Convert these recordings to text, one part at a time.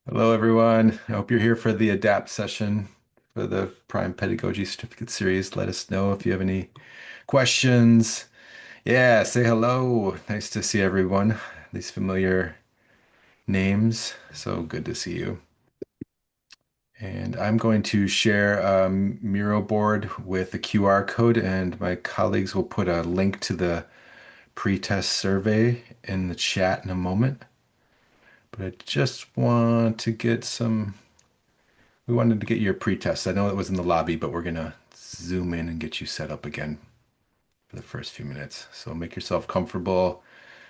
Hello, everyone. I hope you're here for the Adapt session for the Prime Pedagogy Certificate Series. Let us know if you have any questions. Yeah, say hello. Nice to see everyone. These familiar names. So good to see you. And I'm going to share a Miro board with the QR code, and my colleagues will put a link to the pre-test survey in the chat in a moment. But I just want to get some. We wanted to get your pre-test. I know it was in the lobby, but we're gonna zoom in and get you set up again for the first few minutes. So make yourself comfortable.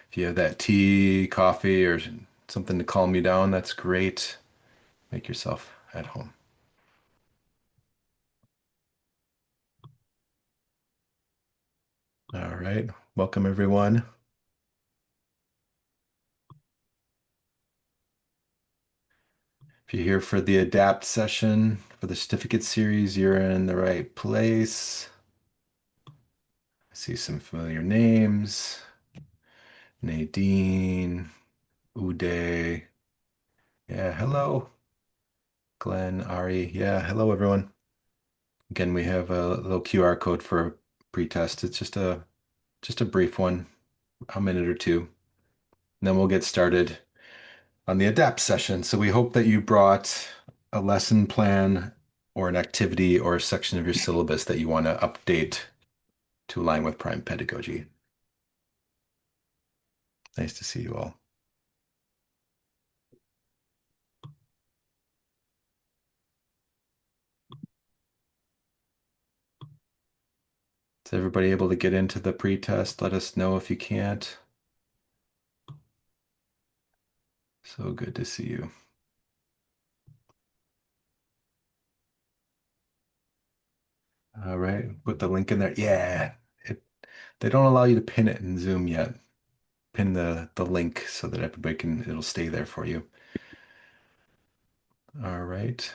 If you have that tea, coffee, or something to calm you down, that's great. Make yourself at home. All right. Welcome, everyone. If you're here for the Adapt session for the certificate series, you're in the right place. I see some familiar names. Nadine, Uday. Yeah, hello. Glenn, Ari. Yeah, hello everyone. Again, we have a little QR code for a pretest. It's just a brief one, a minute or two. And then we'll get started on the adapt session. So we hope that you brought a lesson plan or an activity or a section of your syllabus that you want to update to align with Prime Pedagogy. Nice to see you all. Is everybody able to get into the pretest? Let us know if you can't. So good to see you. All right, put the link in there. Yeah, they don't allow you to pin it in Zoom yet. Pin the link so that everybody can it'll stay there for you. All right.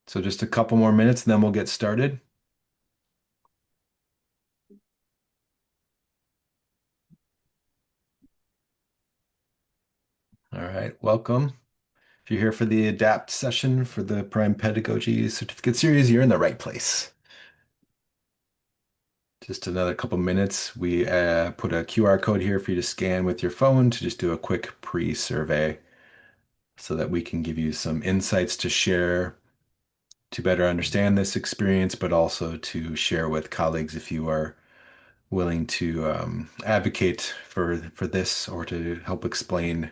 So just a couple more minutes and then we'll get started. All right, welcome. If you're here for the Adapt session for the Prime Pedagogy Certificate Series, you're in the right place. Just another couple minutes. We put a QR code here for you to scan with your phone to just do a quick pre-survey so that we can give you some insights to share to better understand this experience, but also to share with colleagues if you are willing to advocate for this or to help explain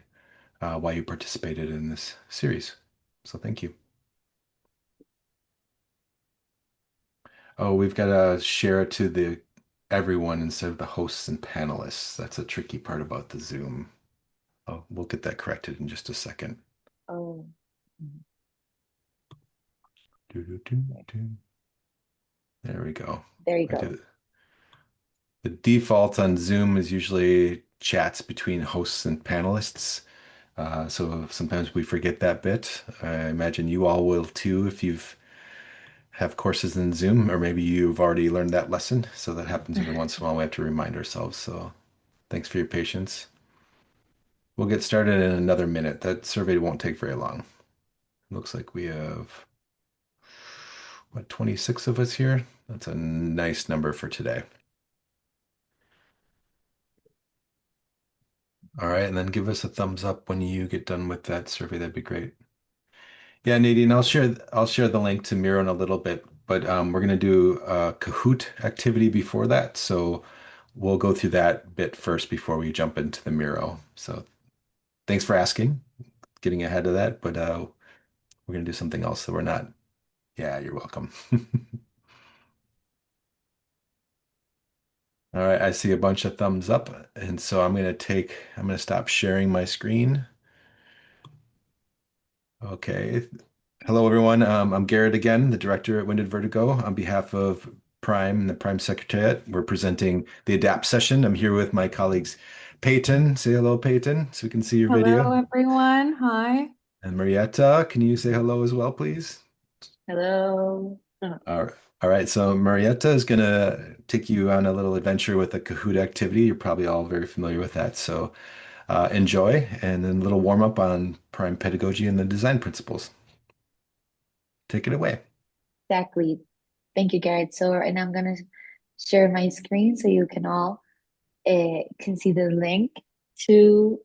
why you participated in this series. So thank you. Oh, we've got to share it to the everyone instead of the hosts and panelists. That's a tricky part about the Zoom. Oh, we'll get that corrected in just a second. Oh, Do, do, do, do. There we go. there you I go. did it. The default on Zoom is usually chats between hosts and panelists. So sometimes we forget that bit. I imagine you all will too if you've have courses in Zoom, or maybe you've already learned that lesson. So that happens every once in a while. We have to remind ourselves. So thanks for your patience. We'll get started in another minute. That survey won't take very long. Looks like we have, what, 26 of us here? That's a nice number for today. All right, and then give us a thumbs up when you get done with that survey. That'd be great. Yeah, Nadine, I'll share the link to Miro in a little bit, but we're gonna do a Kahoot activity before that, so we'll go through that bit first before we jump into the Miro. So thanks for asking, getting ahead of that, but we're gonna do something else so we're not. Yeah, you're welcome. All right, I see a bunch of thumbs up, and so I'm gonna stop sharing my screen. Okay. Hello, everyone. I'm Garrett again, the director at Winded Vertigo. On behalf of Prime and the Prime Secretariat, we're presenting the ADAPT session. I'm here with my colleagues Peyton. Say hello, Peyton, so we can see your Hello, video. everyone. Hi. And Marietta, can you say hello as well, please? Hello. All right. All right. So Marietta is going to take you on a little adventure with a Kahoot activity. You're probably all very familiar with that. So enjoy, and then a little warm up on prime pedagogy and the design principles. Take it away. Exactly. Thank you, Garrett. So, and I'm gonna share my screen so you can all can see the link to,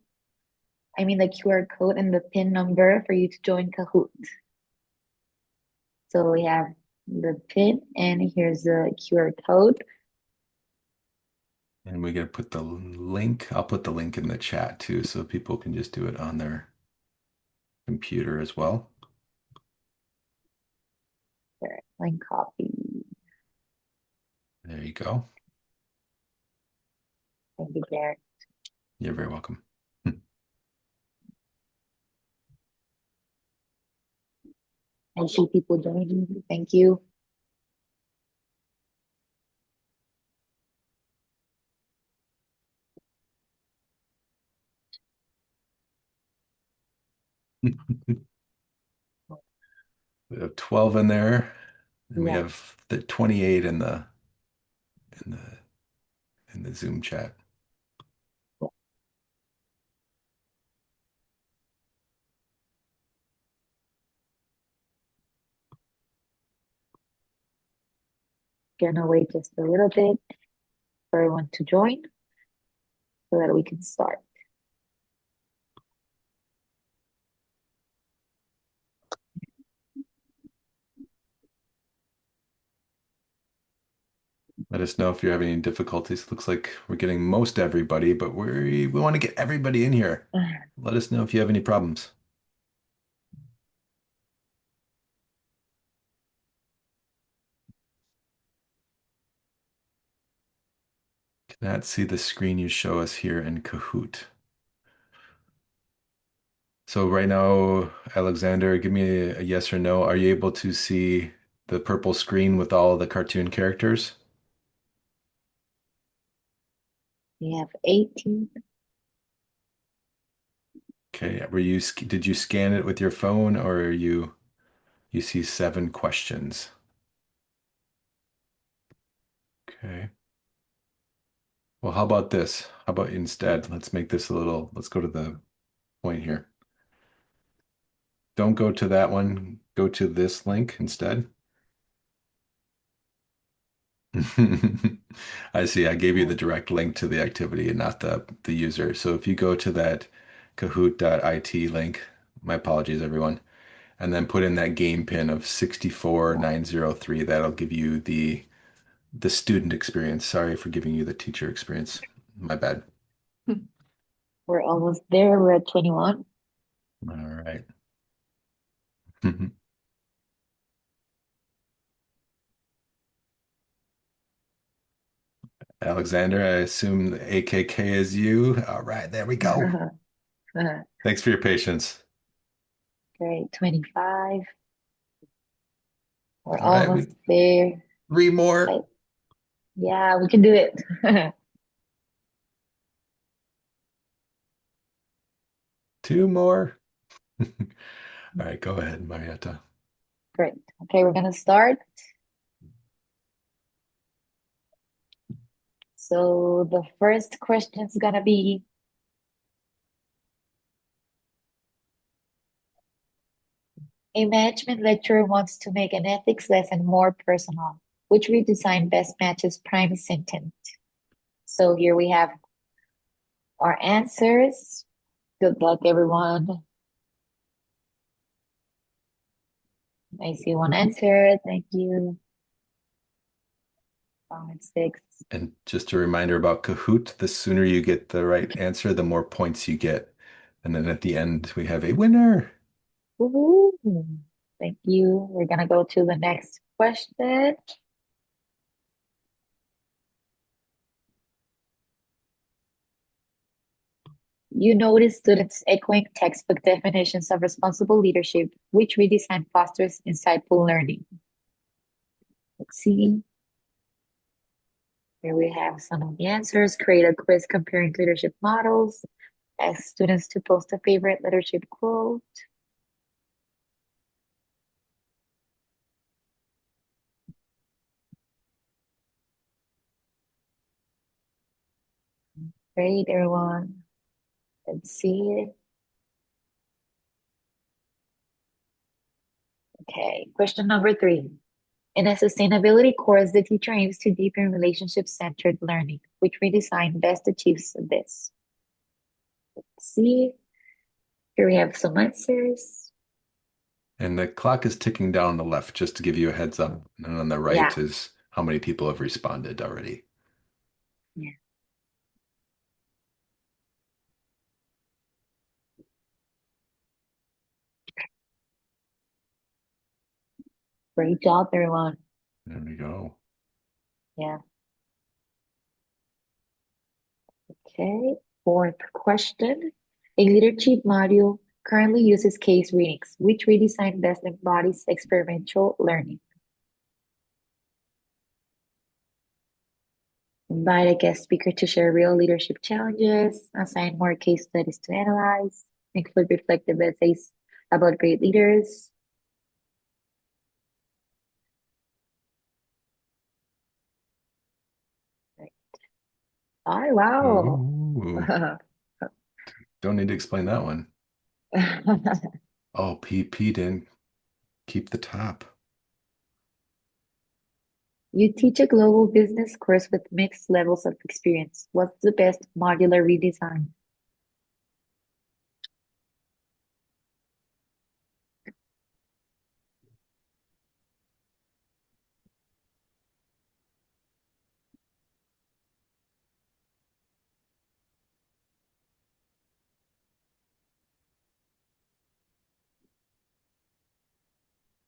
the QR code and the PIN number for you to join Kahoot. So we have the PIN and here's the QR code. And we got to put the link. I'll put the link in the chat too, so people can just do it on their computer as well. There, link copy. There you go. Thank you, Garrett. You're very welcome. I see people joining. Thank you. We have 12 in there, and we Yeah, have the 28 in the in the Zoom chat. gonna wait just a little bit for everyone to join so that we can start. Let us know if you're having any difficulties. Looks like we're getting most everybody, but we want to get everybody in here. Let us know if you have any problems. Cannot see the screen you show us here in Kahoot. So right now, Alexander, give me a yes or no. Are you able to see the purple screen with all the cartoon characters? We have 18. Okay. Did you scan it with your phone or you see 7 questions? Okay. Well, how about this? How about instead, let's go to the point here. Don't go to that one. Go to this link instead. I see. I gave you the direct link to the activity and not the user. So if you go to that kahoot.it link, my apologies, everyone, and then put in that game pin of 64903, that'll give you the student experience. Sorry for giving you the teacher experience. My bad. We're almost there. We're at 21. All right. Alexander, I assume the AKK is you. All right, there we go. Thanks for your patience. Great, 25. We're All right, almost there. three more, Like, yeah, we can do it. two more. All right, go ahead, Marietta. Great. Okay, we're gonna start. So the first question is gonna be, a management lecturer wants to make an ethics lesson more personal. Which redesign best matches prime sentence? So here we have our answers. Good luck, everyone. I see one answer. Thank you. 5, 6. And just a reminder about Kahoot, the sooner you get the right answer, the more points you get. And then at the end, we have a winner. Woohoo. Thank you. We're gonna go to the next question. You notice students echoing textbook definitions of responsible leadership, which redesign fosters insightful learning. Let's see. Here we have some of the answers. Create a quiz comparing leadership models. Ask students to post a favorite leadership quote. Great, everyone. Let's see. Okay, question number three. In a sustainability course, the teacher aims to deepen relationship-centered learning, which redesign best achieves this. Let's see, here we have some answers. And the clock is ticking down on the left, just to give you a heads up. And on the Yeah, right is how many people have responded already. yeah, great job, everyone. There we go. Yeah, okay. Fourth question. A leadership module currently uses case readings, which redesign best embodies experiential learning. Invite a guest speaker to share real leadership challenges, assign more case studies to analyze, include reflective essays about great leaders. Right. Oh, Ooh, wow. don't need to explain that one. Oh, PP didn't keep the top. You teach a global business course with mixed levels of experience. What's the best modular redesign?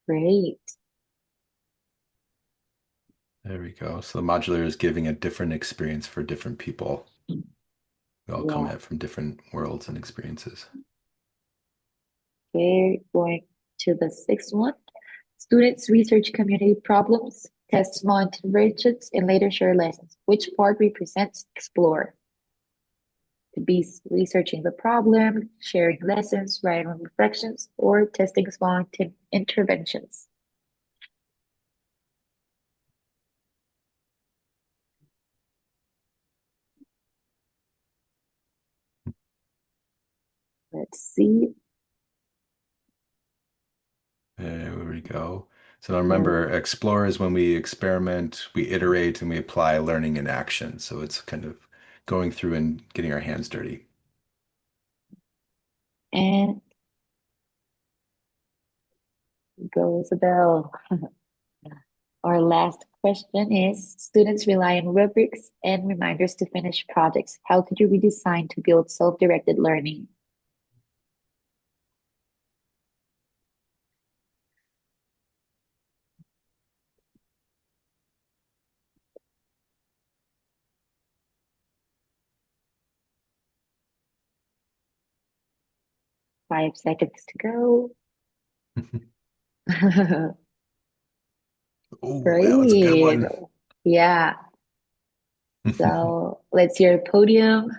Great. There we go. So the modular is giving a different experience for different people. We all come Yeah. at it from different worlds and experiences. Okay, going to the sixth one. Students research community problems, test small interventions, and later share lessons. Which part represents explore? To be researching the problem, sharing lessons, writing reflections, or testing small interventions. Let's see. There we go. So now Yeah. remember, explore is when we experiment, we iterate, and we apply learning in action. So it's kind of going through and getting our hands dirty. And go Isabel. Our last question is, students rely on rubrics and reminders to finish projects. How could you redesign to build self-directed learning? 5 seconds to go. Oh, that was a good Great. one. Yeah. So let's hear a podium.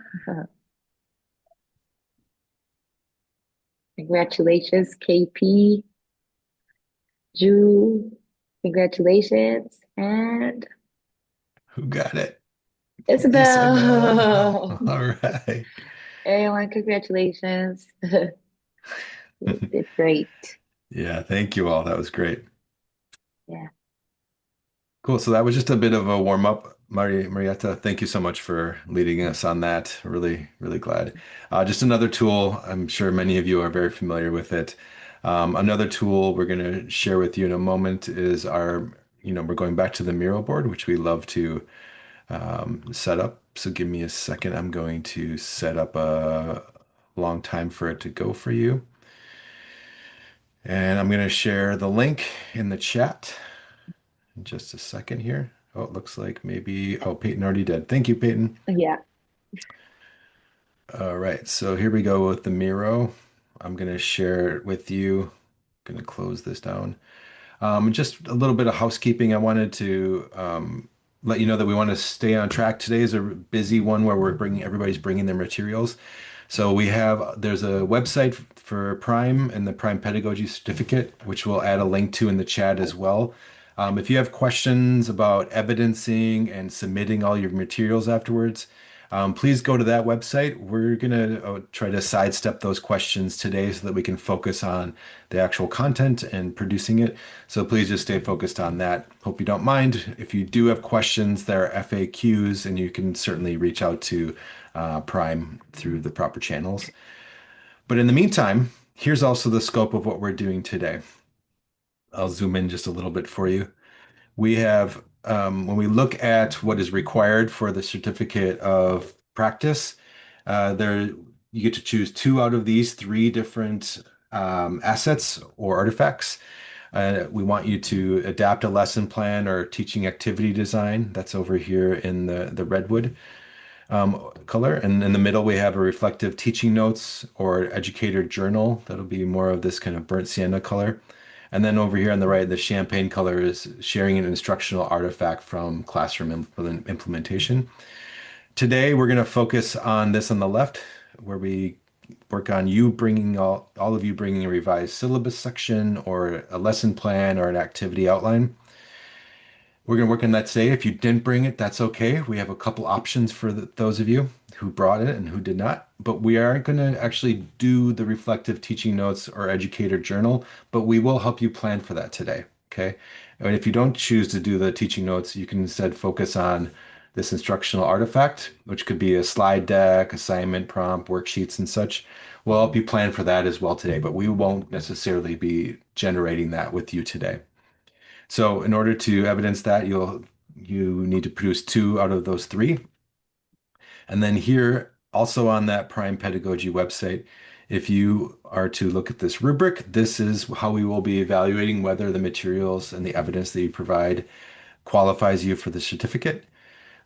Congratulations, KP, Ju. Congratulations. And Who got it? Isabel. Isabel. All right. Everyone, congratulations. You did great. Yeah, thank you all. That was great. Yeah. Cool. So that was just a bit of a warm up. Marietta, thank you so much for leading us on that. Really, really glad. Just another tool. I'm sure many of you are very familiar with it. Another tool we're going to share with you in a moment is we're going back to the Miro board, which we love to set up. So give me a second. I'm going to set up a long time for it to go for you. And I'm going to share the link in the chat in just a second here. Oh, it looks like oh, Peyton already did. Thank you, Peyton. Yeah. All right, so here we go with the Miro. I'm going to share it with you. Going to close this down. Just a little bit of housekeeping. I wanted to let you know that we want to stay on track. Today is a busy one where everybody's bringing their materials. So there's a website for Prime and the Prime Pedagogy Certificate, which we'll add a link to in the chat as well. If you have questions about evidencing and submitting all your materials afterwards, Please go to that website. We're going to try to sidestep those questions today so that we can focus on the actual content and producing it. So please just stay focused on that. Hope you don't mind. If you do have questions, there are FAQs, and you can certainly reach out to Prime through the proper channels. But in the meantime, here's also the scope of what we're doing today. I'll zoom in just a little bit for you. We have, when we look at what is required for the certificate of practice, there you get to choose two out of these three different assets or artifacts. We want you to adapt a lesson plan or teaching activity design. That's over here in the redwood color. And in the middle, we have a reflective teaching notes or educator journal. That'll be more of this kind of burnt sienna color. And then over here on the right, the champagne color is sharing an instructional artifact from classroom implementation. Today, we're going to focus on this on the left, where we work on you bringing all of you bringing a revised syllabus section or a lesson plan or an activity outline. We're going to work on that today. If you didn't bring it, that's okay. We have a couple options for those of you who brought it and who did not. But we aren't going to actually do the reflective teaching notes or educator journal, but we will help you plan for that today. Okay. And if you don't choose to do the teaching notes, you can instead focus on this instructional artifact, which could be a slide deck, assignment prompt, worksheets, and such. We'll help you plan for that as well today, but we won't necessarily be generating that with you today. So in order to evidence that, you need to produce two out of those three. And then here, also on that Prime Pedagogy website, if you are to look at this rubric, this is how we will be evaluating whether the materials and the evidence that you provide qualifies you for the certificate.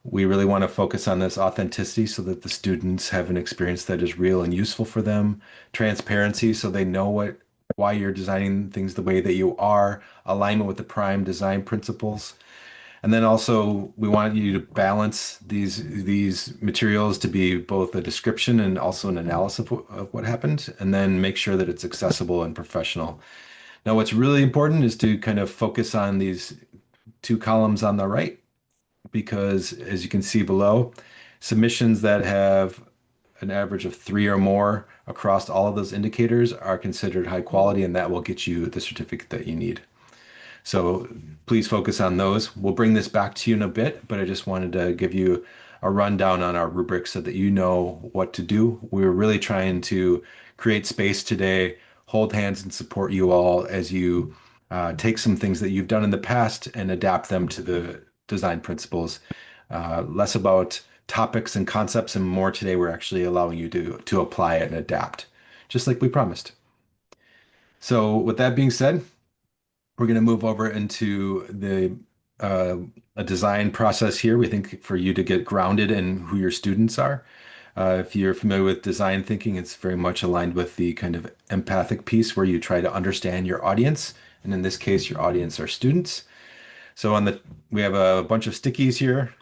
We really want to focus on this authenticity so that the students have an experience that is real and useful for them, transparency so they know why you're designing things the way that you are, alignment with the prime design principles. And then also we want you to balance these materials to be both a description and also an analysis of what happened, and then make sure that it's accessible and professional. Now, what's really important is to kind of focus on these two columns on the right, because as you can see below, submissions that have an average of three or more across all of those indicators are considered high quality, and that will get you the certificate that you need. So please focus on those. We'll bring this back to you in a bit, but I just wanted to give you a rundown on our rubric so that you know what to do. We're really trying to create space today, hold hands and support you all as you take some things that you've done in the past and adapt them to the design principles. Less about topics and concepts and more today, we're actually allowing you to apply it and adapt, just like we promised. So with that being said, we're going to move over into uh, a design process here. We think for you to get grounded in who your students are. If you're familiar with design thinking, it's very much aligned with the kind of empathic piece where you try to understand your audience. And in this case, your audience are students. So we have a bunch of stickies here.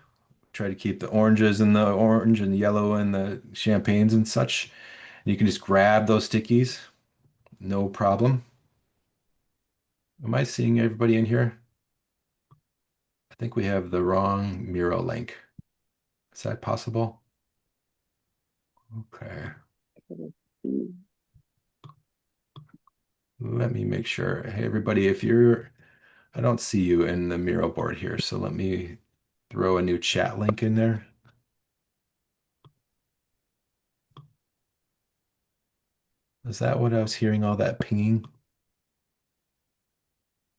Try to keep the oranges in the orange and yellow and the champagnes and such. And you can just grab those stickies, no problem. Am I seeing everybody in here? I think we have the wrong Miro link. Is that possible? Okay. Let me make sure. Hey, everybody, I don't see you in the Miro board here, so let me throw a new chat link in there. Is that what I was hearing, all that pinging?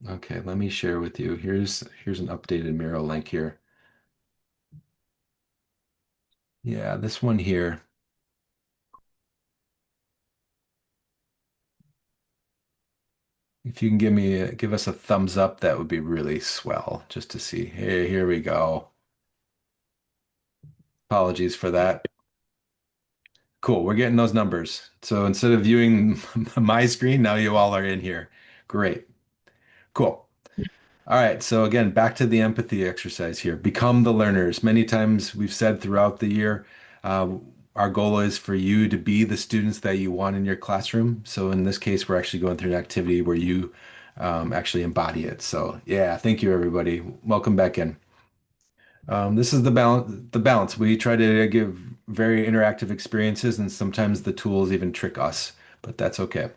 Okay, let me share with you. Here's an updated Miro link here. Yeah, this one here. If you can give us a thumbs up, that would be really swell, just to see. Hey, here we go. Apologies for that. Cool, we're getting those numbers. So instead of viewing my screen, now you all are in here. Great. Cool. All right, so again, back to the empathy exercise here. Become the learners. Many times we've said throughout the year, uh, our goal is for you to be the students that you want in your classroom. So in this case, we're actually going through an activity where you actually embody it. So yeah, thank you, everybody. Welcome back in. This is the balance. The balance. We try to give very interactive experiences, and sometimes the tools even trick us, but that's okay.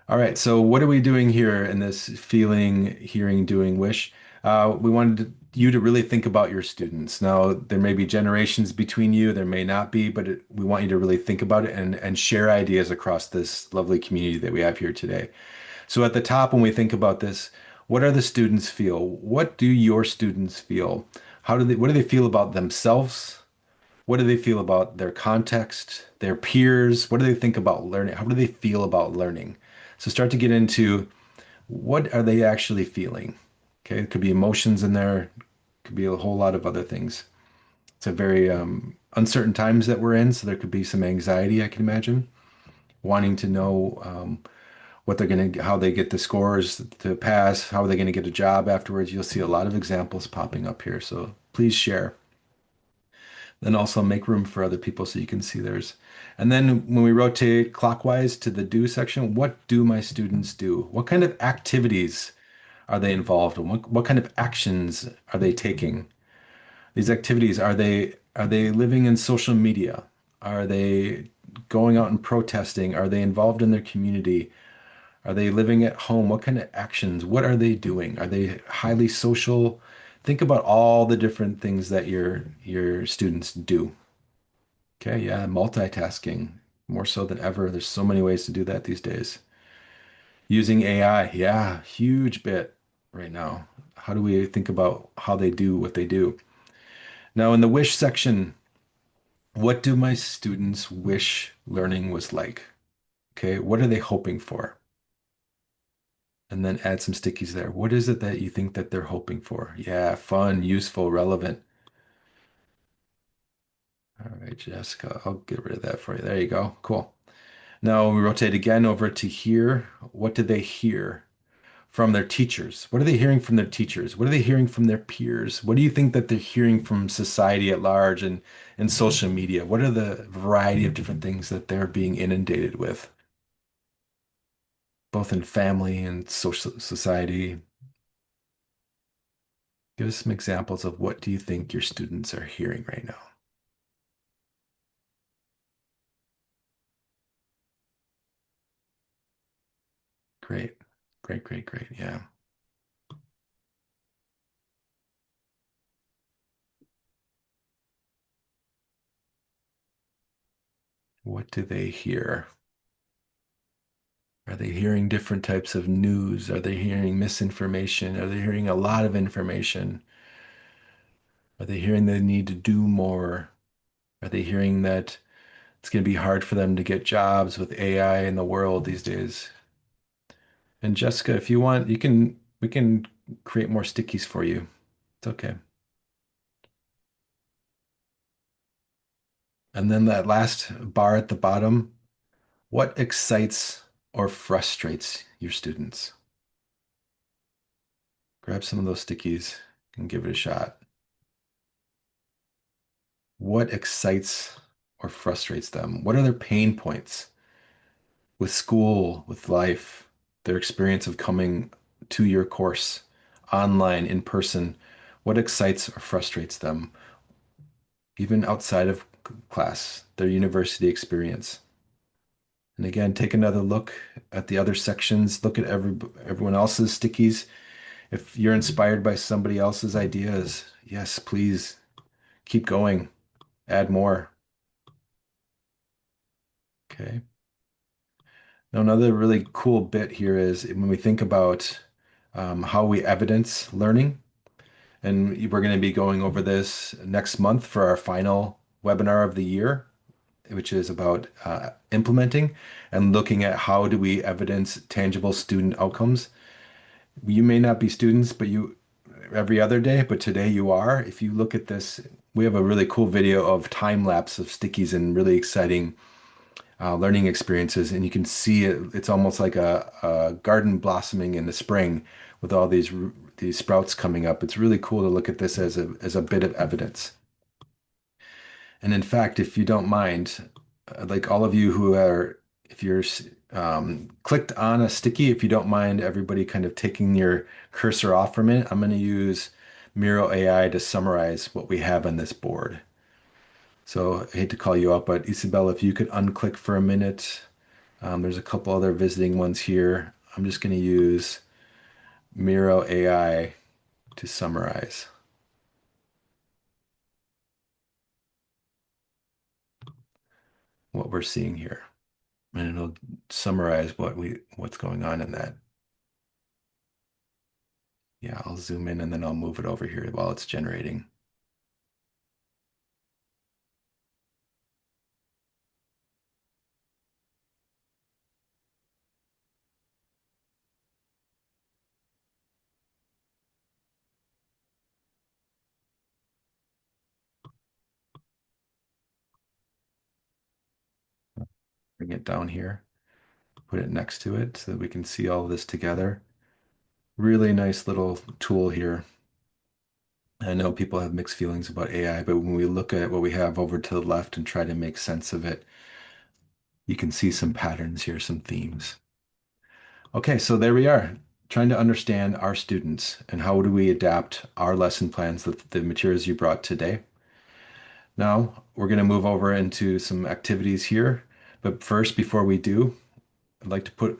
All right. So, what are we doing here in this feeling, hearing, doing, wish? We wanted you to really think about your students. Now, there may be generations between you, there may not be, but we want you to really think about it and share ideas across this lovely community that we have here today. So, at the top, when we think about this, what are the students feel? What do your students feel? What do they feel about themselves? What do they feel about their context, their peers? What do they think about learning? How do they feel about learning? So start to get into what are they actually feeling? Okay, it could be emotions in there, it could be a whole lot of other things. It's a very uncertain times that we're in, so there could be some anxiety, I can imagine, wanting to know what they're going to, how they get the scores to pass, how are they going to get a job afterwards. You'll see a lot of examples popping up here, so please share. Then also make room for other people so you can see theirs. And then when we rotate clockwise to the do section, what do my students do? What kind of activities are they involved in? What kind of actions are they taking? These activities, are they living in social media? Are they going out and protesting? Are they involved in their community? Are they living at home? What kind of actions? What are they doing? Are they highly social? Think about all the different things that your students do. Okay, yeah, multitasking more so than ever. There's so many ways to do that these days. Using AI, yeah, huge bit right now. How do we think about how they do what they do? Now, in the wish section, what do my students wish learning was like? Okay, what are they hoping for? And then add some stickies there. What is it that you think that they're hoping for? Yeah, fun, useful, relevant. All right, Jessica, I'll get rid of that for you. There you go. Cool. Now we rotate again over to here. What do they hear from their teachers? What are they hearing from their teachers? What are they hearing from their peers? What do you think that they're hearing from society at large and social media? What are the variety of different things that they're being inundated with, both in family and social society? Give us some examples of what do you think your students are hearing right now? Great. Great, great, great. Yeah. What do they hear? Are they hearing different types of news? Are they hearing misinformation? Are they hearing a lot of information? Are they hearing they need to do more? Are they hearing that it's going to be hard for them to get jobs with AI in the world these days? And Jessica, if you want, we can create more stickies for you. It's okay. And then that last bar at the bottom, what excites or frustrates your students? Grab some of those stickies and give it a shot. What excites or frustrates them? What are their pain points with school, with life, their experience of coming to your course online, in person? What excites or frustrates them, even outside of class, their university experience? And again, take another look at the other sections. Look at everyone else's stickies. If you're inspired by somebody else's ideas, yes, please keep going. Add more. Okay. Now, another really cool bit here is when we think about how we evidence learning, and we're going to be going over this next month for our final webinar of the year, which is about implementing and looking at how do we evidence tangible student outcomes. You may not be students, but you every other day, but today you are. If you look at this, we have a really cool video of time lapse of stickies and really exciting learning experiences, and you can see it. It's almost like a garden blossoming in the spring with all these sprouts coming up. It's really cool to look at this as a bit of evidence. And in fact, if you don't mind, like all of you who are, if you're clicked on a sticky, if you don't mind everybody kind of taking your cursor off from it, I'm going to use Miro AI to summarize what we have on this board. So I hate to call you up, but Isabel, if you could unclick for a minute. There's a couple other visiting ones here. I'm just going to use Miro AI to summarize what we're seeing here. And it'll summarize what's going on in that. Yeah, I'll zoom in and then I'll move it over here while it's generating. Bring it down here, put it next to it so that we can see all of this together. Really nice little tool here. I know people have mixed feelings about AI, but when we look at what we have over to the left and try to make sense of it, you can see some patterns here, some themes. Okay, so there we are, trying to understand our students and how do we adapt our lesson plans with the materials you brought today. Now, we're going to move over into some activities here. But first, before we do, I'd like to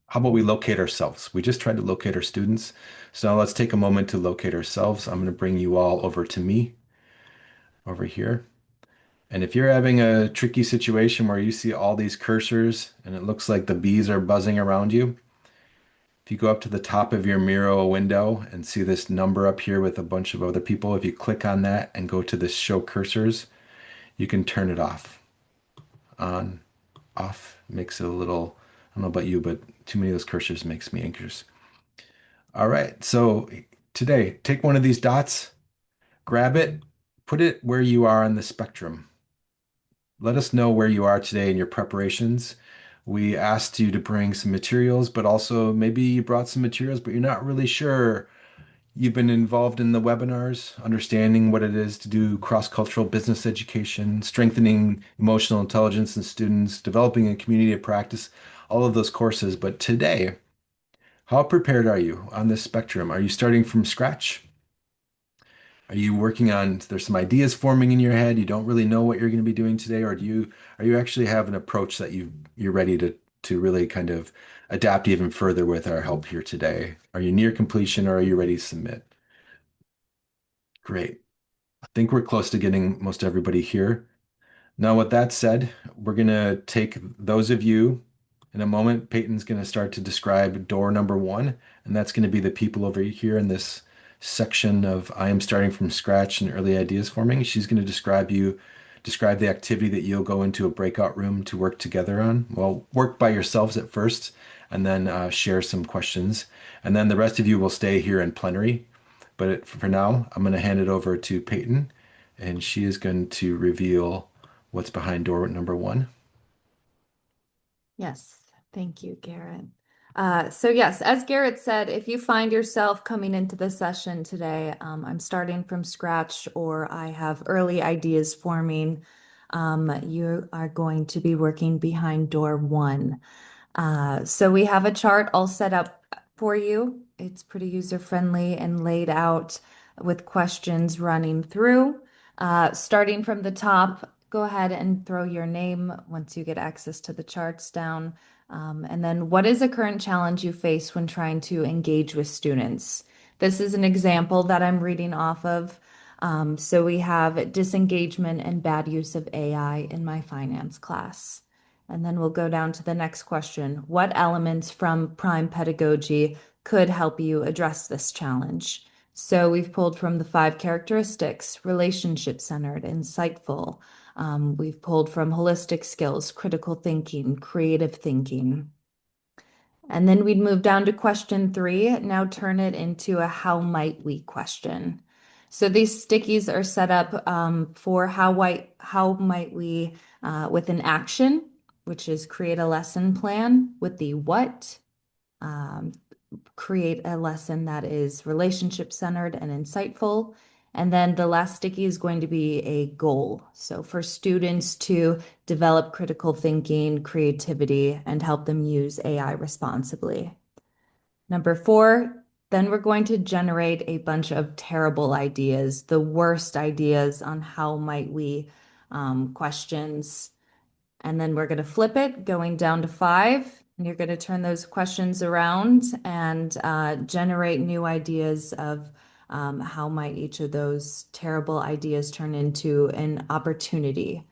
how about we locate ourselves? We just tried to locate our students. So now let's take a moment to locate ourselves. I'm going to bring you all over to me over here. And if you're having a tricky situation where you see all these cursors and it looks like the bees are buzzing around you, if you go up to the top of your Miro window and see this number up here with a bunch of other people, if you click on that and go to this show cursors, you can turn it off. On, off, makes it a little, I don't know about you, but too many of those cursors makes me anxious. All right, so today, take one of these dots, grab it, put it where you are on the spectrum. Let us know where you are today in your preparations. We asked you to bring some materials, but also maybe you brought some materials, but you're not really sure. You've been involved in the webinars, understanding what it is to do cross-cultural business education, strengthening emotional intelligence in students, developing a community of practice, all of those courses. But today, how prepared are you on this spectrum? Are you starting from scratch? Are you working on, there's some ideas forming in your head, you don't really know what you're going to be doing today, or are you actually have an approach that you're ready to really kind of adapt even further with our help here today? Are you near completion or are you ready to submit? Great. I think we're close to getting most everybody here. Now, with that said, we're going to take those of you in a moment. Peyton's going to start to describe door number one, and that's going to be the people over here in this section of I am starting from scratch and early ideas forming. She's going to describe the activity that you'll go into a breakout room to work together on. Well, work by yourselves at first, and then share some questions. And then the rest of you will stay here in plenary. But for now, I'm going to hand it over to Peyton, and she is going to reveal what's behind door number one. Yes, thank you, Garrett. So yes, as Garrett said, if you find yourself coming into the session today, I'm starting from scratch or I have early ideas forming, you are going to be working behind door one. So we have a chart all set up for you. It's pretty user-friendly and laid out with questions running through. Starting from the top, go ahead and throw your name once you get access to the charts down. And then what is a current challenge you face when trying to engage with students? This is an example that I'm reading off of. So we have disengagement and bad use of AI in my finance class. And then we'll go down to the next question. What elements from Prime Pedagogy could help you address this challenge? So we've pulled from the 5 characteristics: relationship-centered, insightful. We've pulled from holistic skills, critical thinking, creative thinking. And then we'd move down to question 3. Now turn it into a how might we question. So these stickies are set up for how might we with an action, which is create a lesson plan, with the what, um, create a lesson that is relationship centered and insightful. And then the last sticky is going to be a goal. So for students to develop critical thinking, creativity, and help them use AI responsibly. Number 4, Then we're going to generate a bunch of terrible ideas, the worst ideas on how might we questions. And then we're going to flip it going down to 5. And you're going to turn those questions around and generate new ideas of how might each of those terrible ideas turn into an opportunity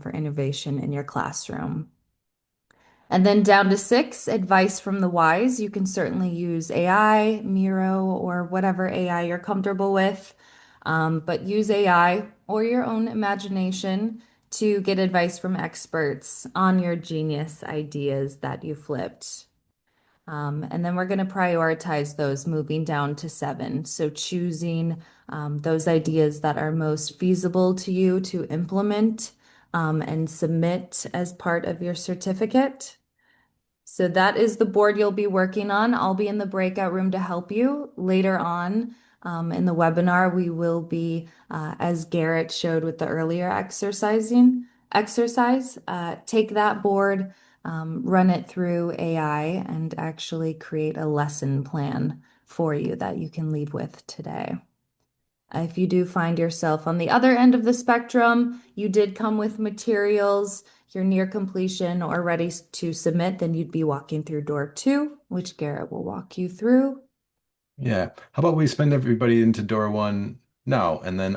for innovation in your classroom. And then down to 6, advice from the wise. You can certainly use AI, Miro, or whatever AI you're comfortable with, but use AI or your own imagination to get advice from experts on your genius ideas that you flipped. And then we're going to prioritize those moving down to 7. So choosing those ideas that are most feasible to you to implement and submit as part of your certificate. So that is the board you'll be working on. I'll be in the breakout room to help you later on. In the webinar, we will be, as Garrett showed with the earlier exercise, take that board, run it through AI, and actually create a lesson plan for you that you can leave with today. If you do find yourself on the other end of the spectrum, you did come with materials, you're near completion or ready to submit, then you'd be walking through door 2, which Garrett will walk you through. Yeah. How about we spend everybody into door 1 now, and then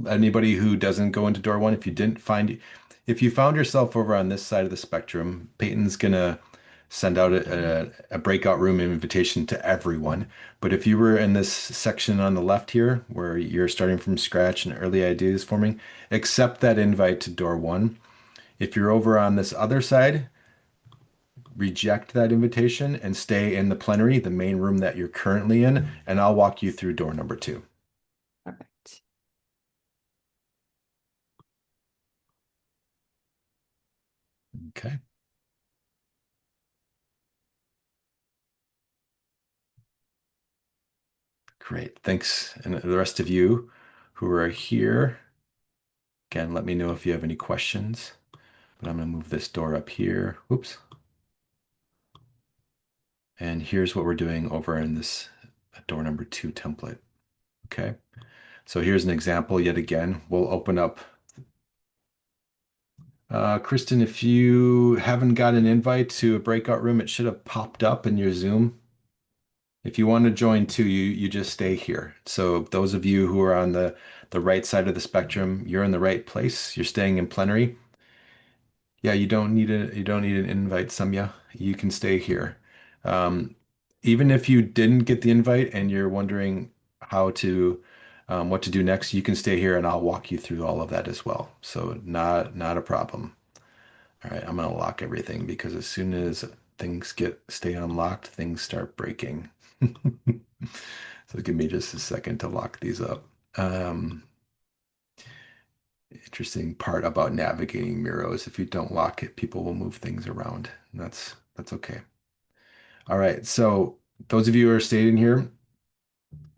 anybody who doesn't go into door 1, if you found yourself over on this side of the spectrum, Peyton's gonna send out a breakout room invitation to everyone. But if you were in this section on the left here, where you're starting from scratch and early ideas forming, accept that invite to door 1. If you're over on this other side, reject that invitation and stay in the plenary, the main room that you're currently in, and I'll walk you through door number 2. Perfect. Okay, great. Thanks. And the rest of you who are here, again, let me know if you have any questions. But I'm going to move this door up here. Oops. And here's what we're doing over in this door number 2 template. Okay. So here's an example yet again. We'll open up. Kristen, if you haven't got an invite to a breakout room, it should have popped up in your Zoom. If you want to join too, you just stay here. So those of you who are on the right side of the spectrum, you're in the right place. You're staying in plenary. Yeah, you don't need an invite, Samya. You can stay here. Um, Even if you didn't get the invite and you're wondering how to what to do next, you can stay here and I'll walk you through all of that as well. So not a problem. All right, I'm gonna lock everything because as soon as things stay unlocked, things start breaking. So give me just a second to lock these up. Um, Interesting part about navigating Miro is if you don't lock it, people will move things around. And that's okay. All right, so those of you who are staying here,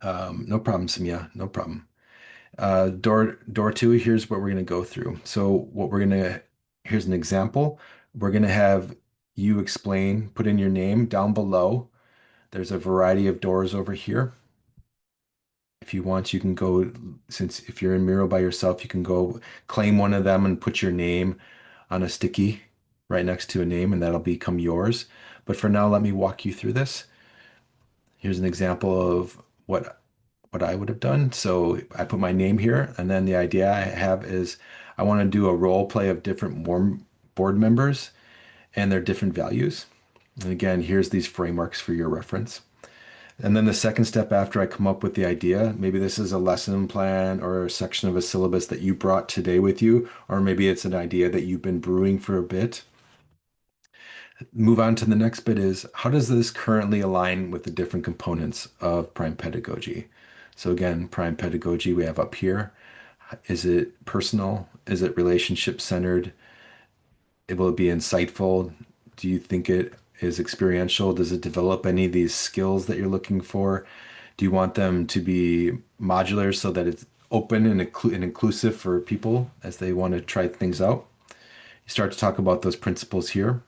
no problem, Samia, no problem. Door 2, here's what we're gonna go through. So here's an example. We're gonna have you explain, put in your name down below. There's a variety of doors over here. If you want, you can go, since if you're in Miro by yourself, you can go claim one of them and put your name on a sticky right next to a name, and that'll become yours. But for now, let me walk you through this. Here's an example of what I would have done. So I put my name here, and then the idea I have is I want to do a role play of different board members and their different values. And again, here's these frameworks for your reference. And then the second step after I come up with the idea, maybe this is a lesson plan or a section of a syllabus that you brought today with you, or maybe it's an idea that you've been brewing for a bit. Move on to the next bit is how does this currently align with the different components of prime pedagogy? So again, prime pedagogy we have up here. Is it personal? Is it relationship centered? Will it be insightful? Do you think it is experiential? Does it develop any of these skills that you're looking for? Do you want them to be modular so that it's open and inclusive for people as they want to try things out? You start to talk about those principles here.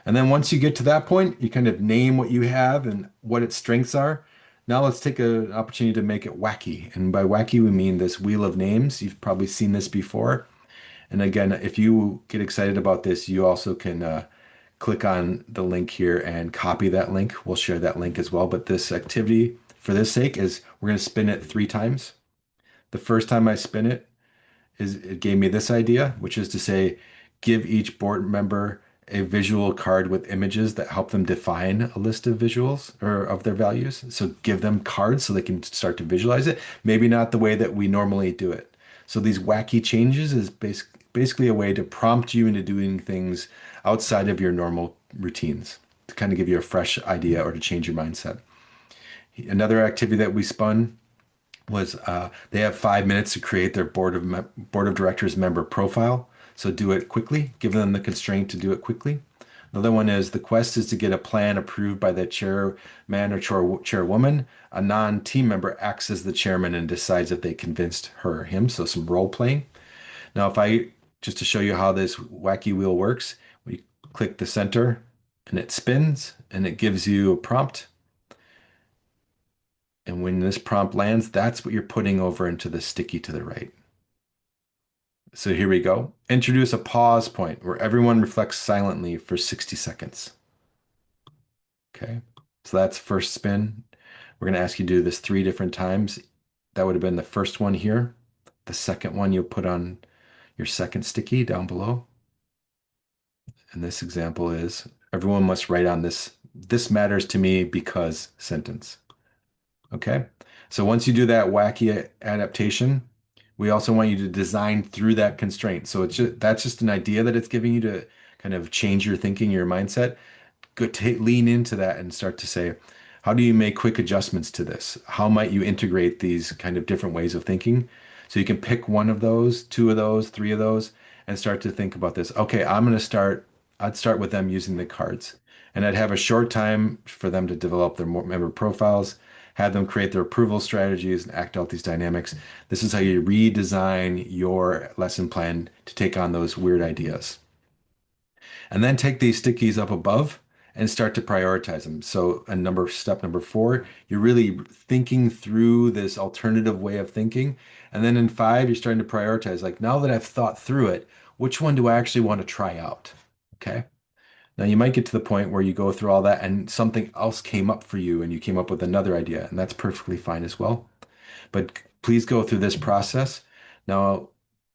And then once you get to that point, you kind of name what you have and what its strengths are. Now let's take an opportunity to make it wacky. And by wacky, we mean this wheel of names. You've probably seen this before. And again, if you get excited about this, you also can click on the link here and copy that link. We'll share that link as well. But this activity, for this sake, is we're going to spin it 3 times. The first time I spin it, it gave me this idea, which is to say, give each board member a visual card with images that help them define a list of visuals or of their values. So give them cards so they can start to visualize it. Maybe not the way that we normally do it. So these wacky changes is basically a way to prompt you into doing things outside of your normal routines to kind of give you a fresh idea or to change your mindset. Another activity that we spun was they have 5 minutes to create their board of directors member profile. So do it quickly. Give them the constraint to do it quickly. Another one is the quest is to get a plan approved by the chairman or chairwoman. A non-team member acts as the chairman and decides if they convinced her or him. So some role playing. Now, if I just to show you how this wacky wheel works, we click the center and it spins and it gives you a prompt. And when this prompt lands, that's what you're putting over into the sticky to the right. So here we go. Introduce a pause point where everyone reflects silently for 60 seconds. Okay. So that's first spin. We're going to ask you to do this 3 different times. That would have been the first one here. The second one you'll put on your second sticky down below. And this example is everyone must write on this matters to me because sentence. Okay. So once you do that wacky adaptation, we also want you to design through that constraint. So that's just an idea that it's giving you to kind of change your thinking, your mindset. Lean into that and start to say, how do you make quick adjustments to this? How might you integrate these kind of different ways of thinking? So you can pick one of those, two of those, three of those, and start to think about this. Okay, I'd start with them using the cards. And I'd have a short time for them to develop their member profiles, have them create their approval strategies and act out these dynamics. This is how you redesign your lesson plan to take on those weird ideas. And then take these stickies up above and start to prioritize them. So, step number 4, you're really thinking through this alternative way of thinking. And then in 5, you're starting to prioritize. Like now that I've thought through it, which one do I actually want to try out? Okay. Now you might get to the point where you go through all that and something else came up for you and you came up with another idea, and that's perfectly fine as well. But please go through this process. Now,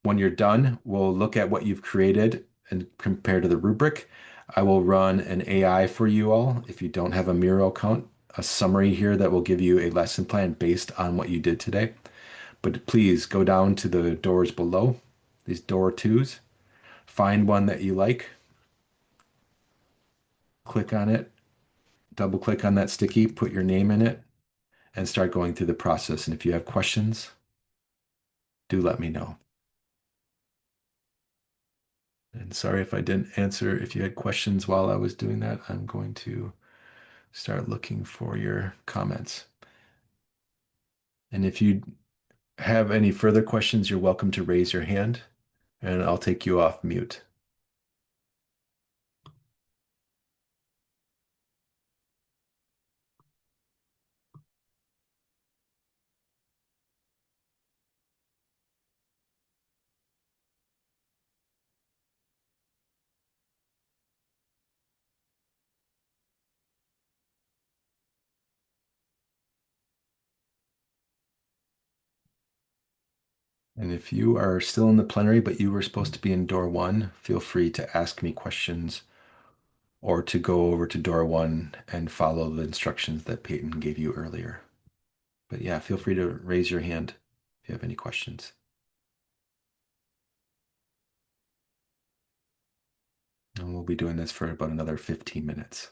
when you're done, we'll look at what you've created and compare to the rubric. I will run an AI for you all if you don't have a Miro account, a summary here that will give you a lesson plan based on what you did today. But please go down to the doors below, these door twos, find one that you like, click on it, double click on that sticky, put your name in it, and start going through the process. And if you have questions, do let me know. And sorry if I didn't answer. If you had questions while I was doing that, I'm going to start looking for your comments. And if you have any further questions, you're welcome to raise your hand and I'll take you off mute. And if you are still in the plenary, but you were supposed to be in door 1, feel free to ask me questions or to go over to door 1 and follow the instructions that Peyton gave you earlier. But yeah, feel free to raise your hand if you have any questions. And we'll be doing this for about another 15 minutes.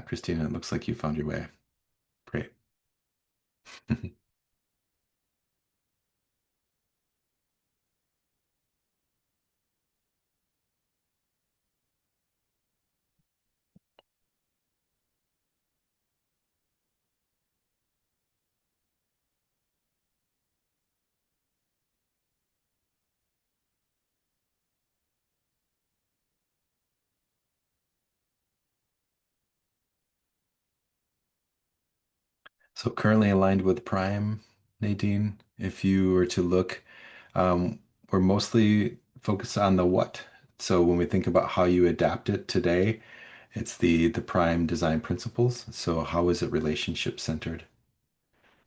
Christina, it looks like you found your way. Great. So currently aligned with Prime, Nadine, if you were to look, we're mostly focused on the what. So when we think about how you adapt it today, it's the Prime design principles. So how is it relationship centered?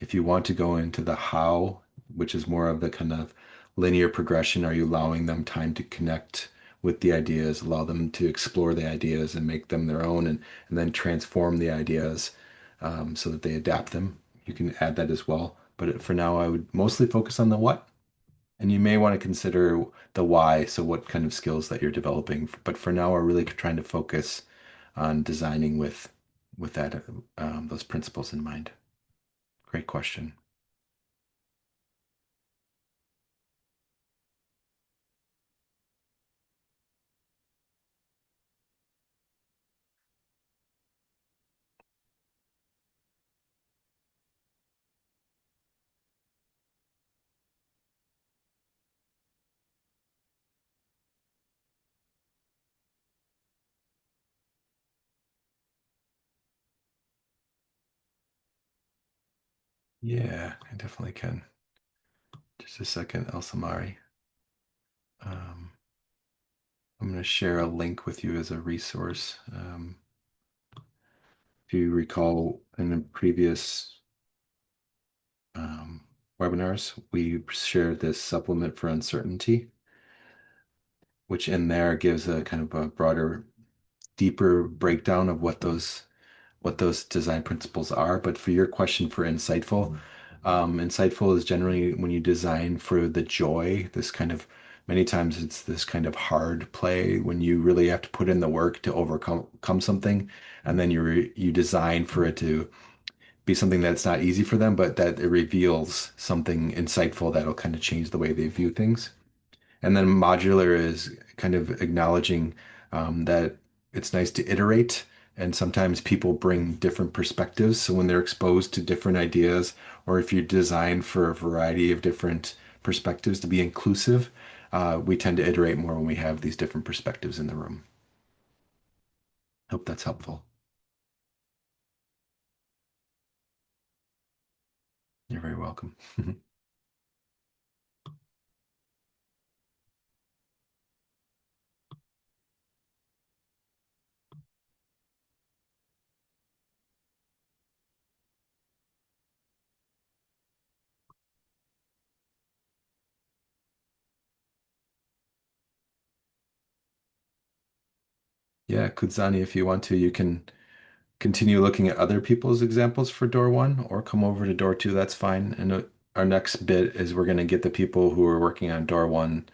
If you want to go into the how, which is more of the kind of linear progression, are you allowing them time to connect with the ideas, allow them to explore the ideas and make them their own, and then transform the ideas so that they adapt them? You can add that as well. But for now, I would mostly focus on the what, and you may want to consider the why, so what kind of skills that you're developing. But for now, we're really trying to focus on designing with that those principles in mind. Great question. Yeah, I definitely can. Just a second, El Samari. Um, I'm going to share a link with you as a resource. If you recall, in the previous um, webinars, we shared this supplement for uncertainty, which in there gives a kind of a broader, deeper breakdown of what those design principles are. But for your question for insightful, insightful is generally when you design for the joy, this kind of many times it's this kind of hard play when you really have to put in the work to overcome something, and then you design for it to be something that's not easy for them, but that it reveals something insightful that'll kind of change the way they view things. And then modular is kind of acknowledging that it's nice to iterate. And sometimes people bring different perspectives. So when they're exposed to different ideas, or if you design for a variety of different perspectives to be inclusive, we tend to iterate more when we have these different perspectives in the room. Hope that's helpful. You're very welcome. Yeah, Kudzani, if you want to, you can continue looking at other people's examples for door one or come over to door two. That's fine. And our next bit is we're going to get the people who are working on door one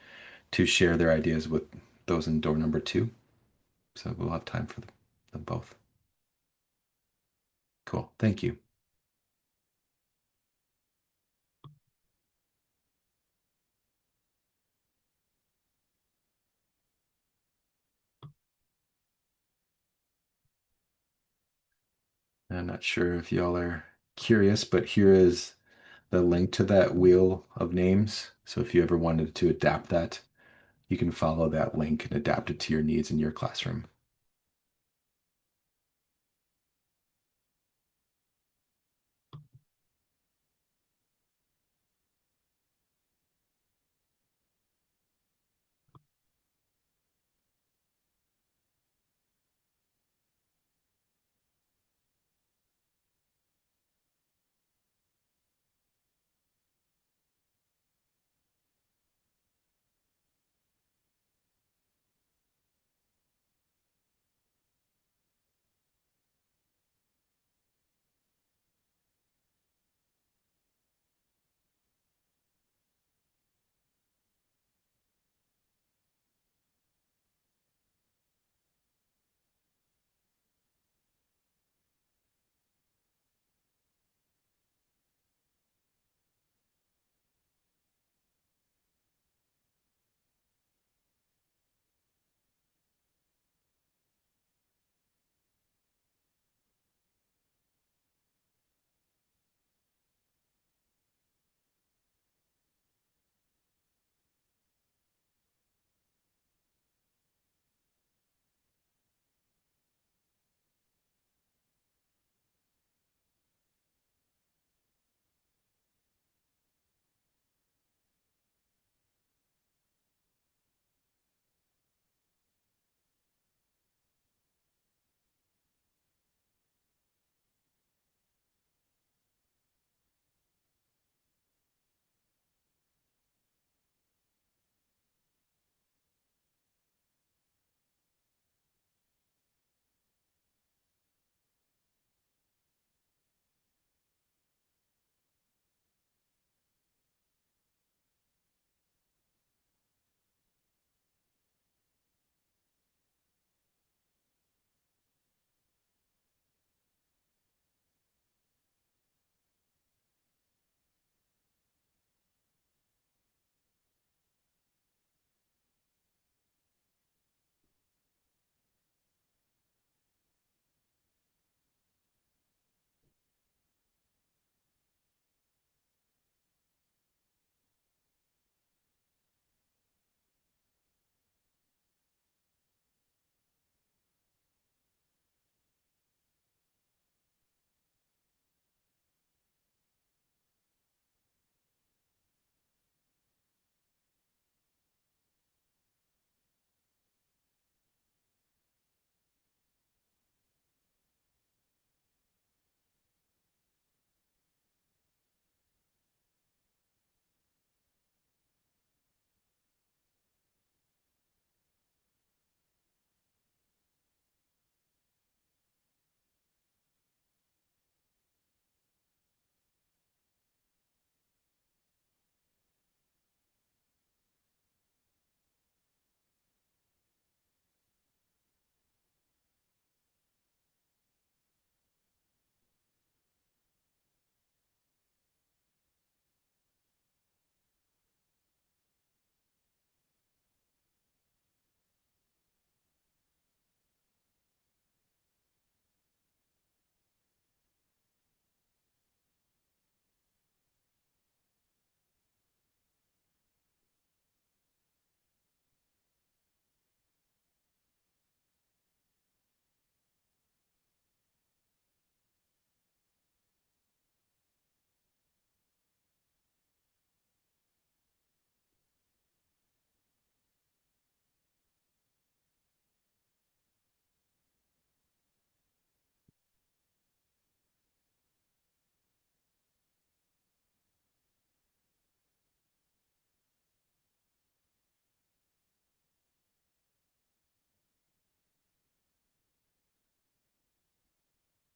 to share their ideas with those in door number two. So we'll have time for them both. Cool. Thank you. I'm not sure if y'all are curious, but here is the link to that wheel of names. So if you ever wanted to adapt that, you can follow that link and adapt it to your needs in your classroom.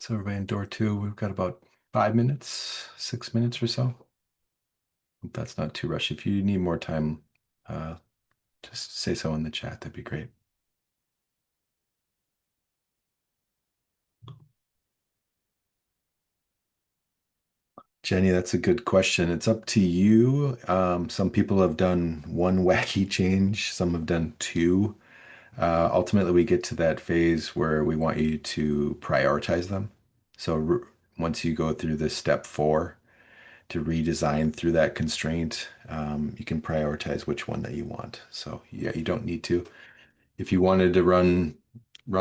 So everybody in door two, we've got about 5 minutes, 6 minutes or so. Hope that's not too rushed. If you need more time, uh, just say so in the chat. That'd be great. Jenny, that's a good question. It's up to you. Some people have done one wacky change, some have done two. Ultimately, we get to that phase where we want you to prioritize them. So once you go through this step four to redesign through that constraint, you can prioritize which one that you want. So yeah, you don't need to. If you wanted to run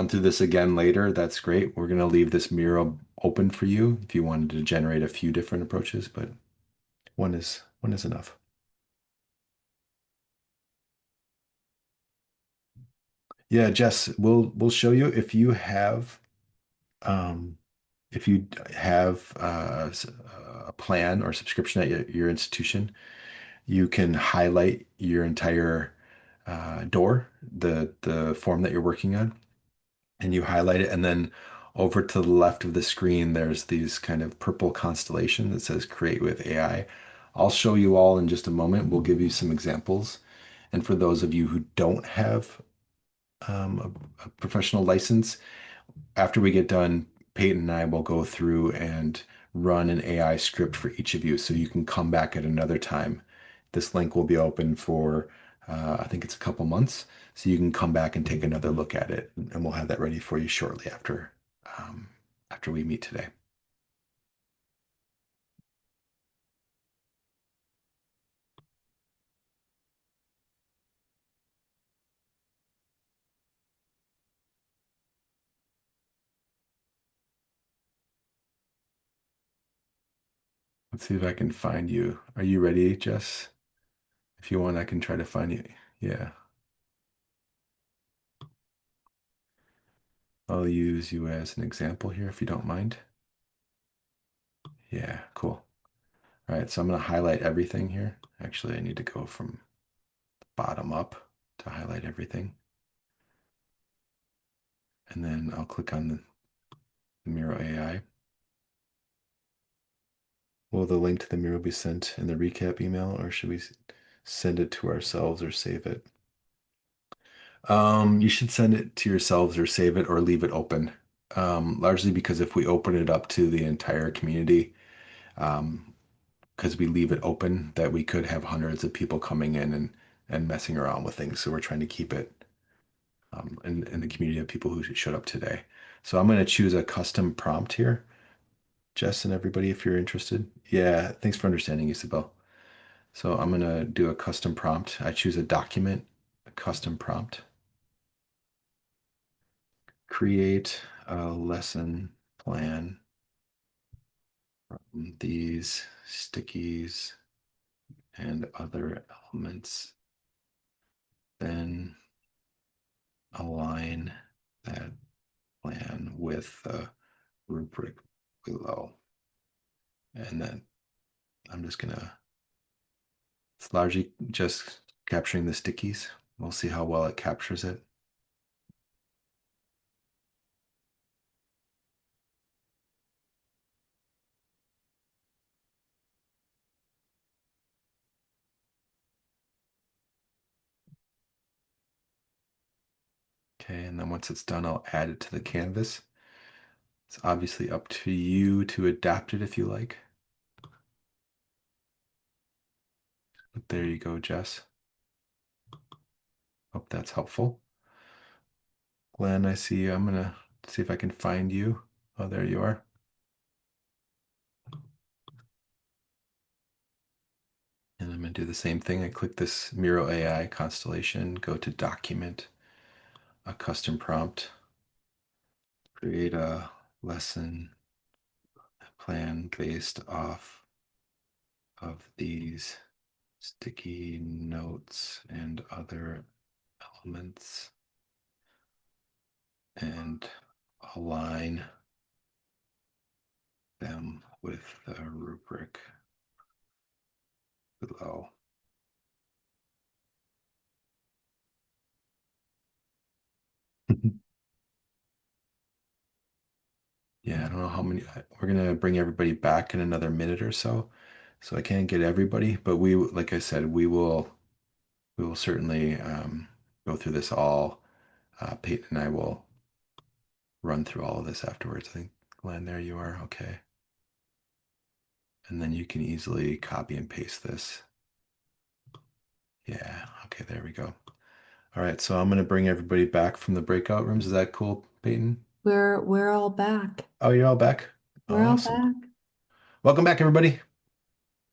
through this again later, that's great. We're going to leave this mirror open for you if you wanted to generate a few different approaches, but one is enough. Yeah, Jess, we'll show you um, if you have a plan or subscription at your institution, you can highlight your entire door, the form that you're working on, and you highlight it, and then over to the left of the screen, there's these kind of purple constellation that says Create with AI. I'll show you all in just a moment. We'll give you some examples. And for those of you who don't have a professional license, after we get done, Peyton and I will go through and run an AI script for each of you so you can come back at another time. This link will be open for, I think it's a couple months, so you can come back and take another look at it, and we'll have that ready for you shortly um, after we meet today. Let's see if I can find you. Are you ready, Jess? If you want, I can try to find you. Yeah, I'll use you as an example here if you don't mind. Yeah, cool. All right, so I'm going to highlight everything here. Actually, I need to go from bottom up to highlight everything. And then I'll click on the Miro AI. Will the link to the Miro be sent in the recap email, or should we send it to ourselves or save it? You should send it to yourselves or save it or leave it open. Largely because if we open it up to the entire community, because we leave it open, that we could have hundreds of people coming in and messing around with things. So we're trying to keep it in the community of people who showed up today. So I'm going to choose a custom prompt here. Jess and everybody, if you're interested. Yeah, thanks for understanding, Isabel. So I'm going to do a custom prompt. I choose a document, a custom prompt. Create a lesson plan from these stickies and other elements. Then align that plan with the rubric below. And then I'm just gonna, it's largely just capturing the stickies. We'll see how well it captures it. Okay, and then once it's done, I'll add it to the canvas. It's obviously up to you to adapt it if you like. But there you go, Jess. Hope that's helpful. Glenn, I see you. I'm gonna see if I can find you. Oh, there you are. And I'm gonna do the same thing. I click this Miro AI constellation, go to document, a custom prompt, create a lesson plan based off of these sticky notes and other elements, and align them with the rubric below. Yeah, I don't know how many. We're gonna bring everybody back in another minute or so, so I can't get everybody. But like I said, we will certainly go through this all. Peyton and I will run through all of this afterwards. I think, Glenn, there you are. Okay. And then you can easily copy and paste this. Yeah. Okay, there we go. All right, so I'm going to bring everybody back from the breakout rooms. Is that cool, Peyton? We're all back. Oh, you're all back? We're all Awesome. back. Welcome back, everybody.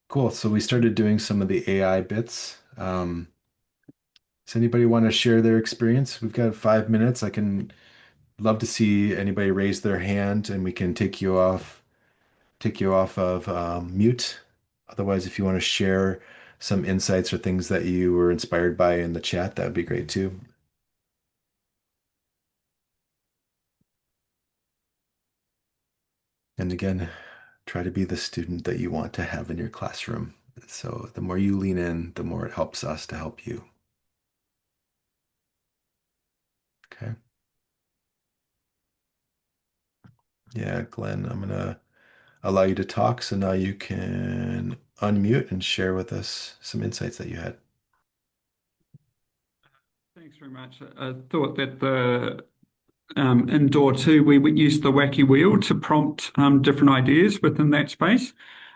Cool. So we started doing some of the AI bits. Does anybody want to share their experience? We've got 5 minutes. I can love to see anybody raise their hand and we can take you off of mute. Otherwise, if you want to share some insights or things that you were inspired by in the chat, that would be great too. And again, try to be the student that you want to have in your classroom. So the more you lean in, the more it helps us to help you. Okay. Yeah, Glenn, I'm gonna allow you to talk. So now you can unmute and share with us some insights that you had. Thanks very much. I thought that the indoor too, we would use the wacky wheel to prompt different ideas within that space.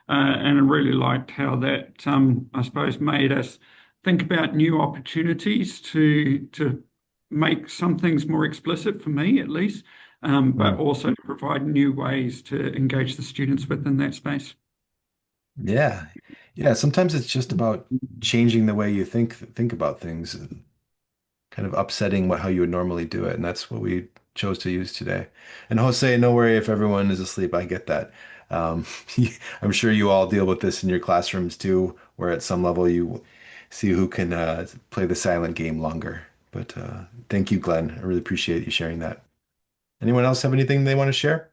And I really liked how that, I suppose, made us think about new opportunities to make some things more explicit for me, at least, but Mm. also to provide new ways to engage the students within that space. Yeah. Yeah, sometimes it's just about changing the way you think about things, kind of upsetting how you would normally do it, and that's what we chose to use today. And Jose, no worry if everyone is asleep. I get that. Um, I'm sure you all deal with this in your classrooms too, where at some level you see who can play the silent game longer. But thank you, Glenn. I really appreciate you sharing that. Anyone else have anything they want to share?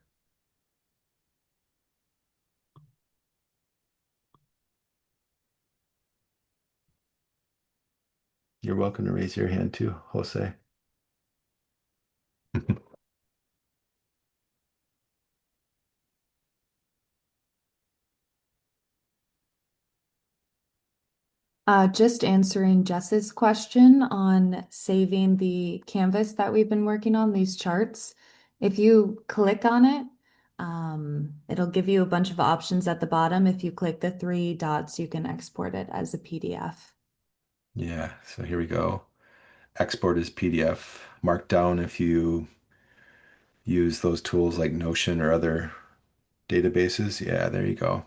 You're welcome to raise your hand too, Jose. Just answering Jess's question on saving the canvas that we've been working on, these charts. If you click on it, it'll give you a bunch of options at the bottom. If you click the three dots, you can export it as a PDF. Yeah, so here we go. Export as PDF. Markdown if you use those tools like Notion or other databases. Yeah, there you go.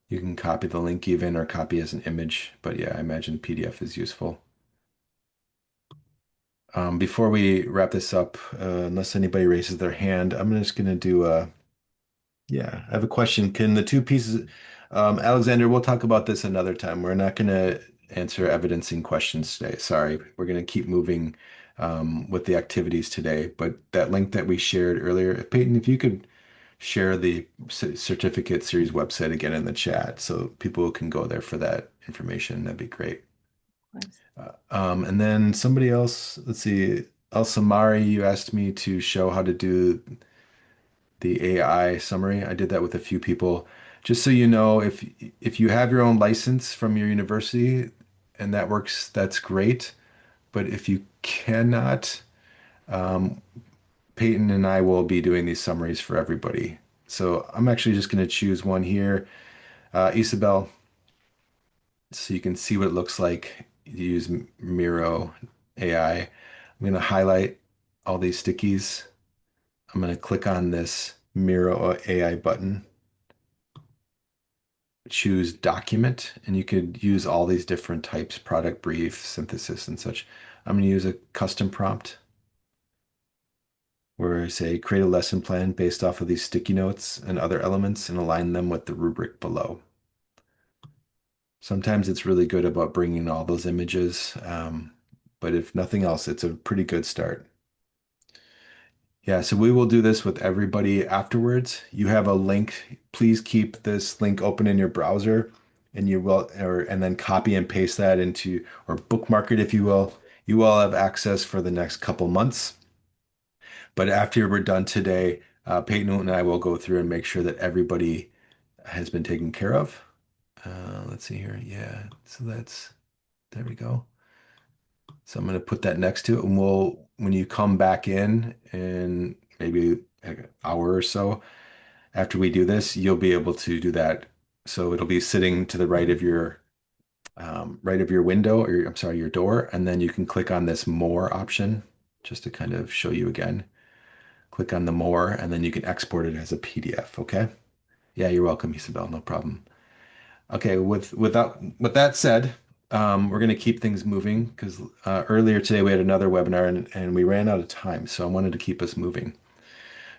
You can copy the link even or copy as an image. But yeah, I imagine PDF is useful. Before we wrap this up, unless anybody raises their hand, I'm just going to do yeah, I have a question. Can the two pieces, Alexander, we'll talk about this another time. We're not going to answer evidencing questions today. Sorry. We're going to keep moving with the activities today. But that link that we shared earlier, Peyton, if you could share the certificate series website again in the chat so people can go there for that information, that'd be great. And then somebody else, let's see, El Samari, you asked me to show how to do the AI summary. I did that with a few people. Just so you know, if you have your own license from your university and that works, that's great. But if you cannot, um, Peyton and I will be doing these summaries for everybody. So I'm actually just going to choose one here. Isabel, so you can see what it looks like. You use Miro AI. I'm going to highlight all these stickies. I'm going to click on this Miro AI button, choose document, and you could use all these different types, product brief, synthesis, and such. I'm going to use a custom prompt where I say create a lesson plan based off of these sticky notes and other elements and align them with the rubric below. Sometimes it's really good about bringing all those images, but if nothing else, it's a pretty good start. Yeah, so we will do this with everybody afterwards. You have a link. Please keep this link open in your browser and you will, and then copy and paste that into, or bookmark it if you will. You will have access for the next couple months. But after we're done today, Peyton and I will go through and make sure that everybody has been taken care of. Let's see here. Yeah, so there we go. So I'm going to put that next to it, and when you come back in maybe an hour or so after we do this, you'll be able to do that. So it'll be sitting to the right of your window, or I'm sorry, your door, and then you can click on this more option just to kind of show you again. Click on the more, and then you can export it as a PDF. Okay. Yeah, you're welcome, Isabel. No problem. Okay, with that said, we're going to keep things moving because earlier today we had another webinar and we ran out of time, so I wanted to keep us moving.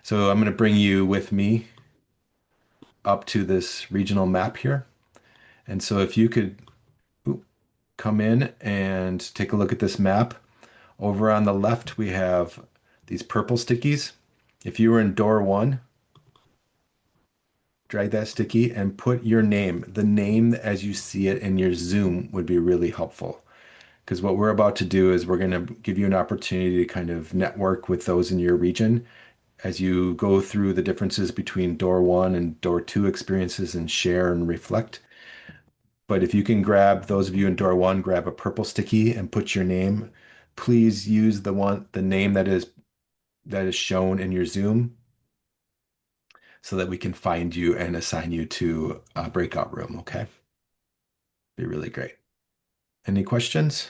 So I'm going to bring you with me up to this regional map here. And so if you could come in and take a look at this map. Over on the left, we have these purple stickies. If you were in door one, drag that sticky and put your name. The name as you see it in your Zoom would be really helpful. Because what we're about to do is we're going to give you an opportunity to kind of network with those in your region as you go through the differences between door one and door two experiences and share and reflect. But if you can grab those of you in door one, grab a purple sticky and put your name. Please use the name that is shown in your Zoom so that we can find you and assign you to a breakout room. Okay, be really great. Any questions?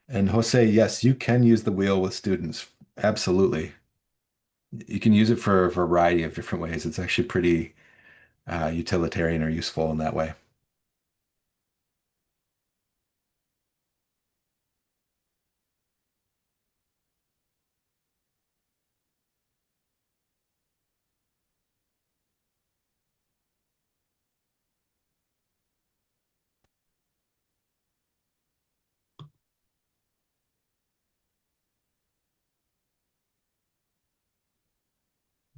And Jose, yes, you can use the wheel with students. Absolutely. You can use it for a variety of different ways. It's actually pretty utilitarian or useful in that way.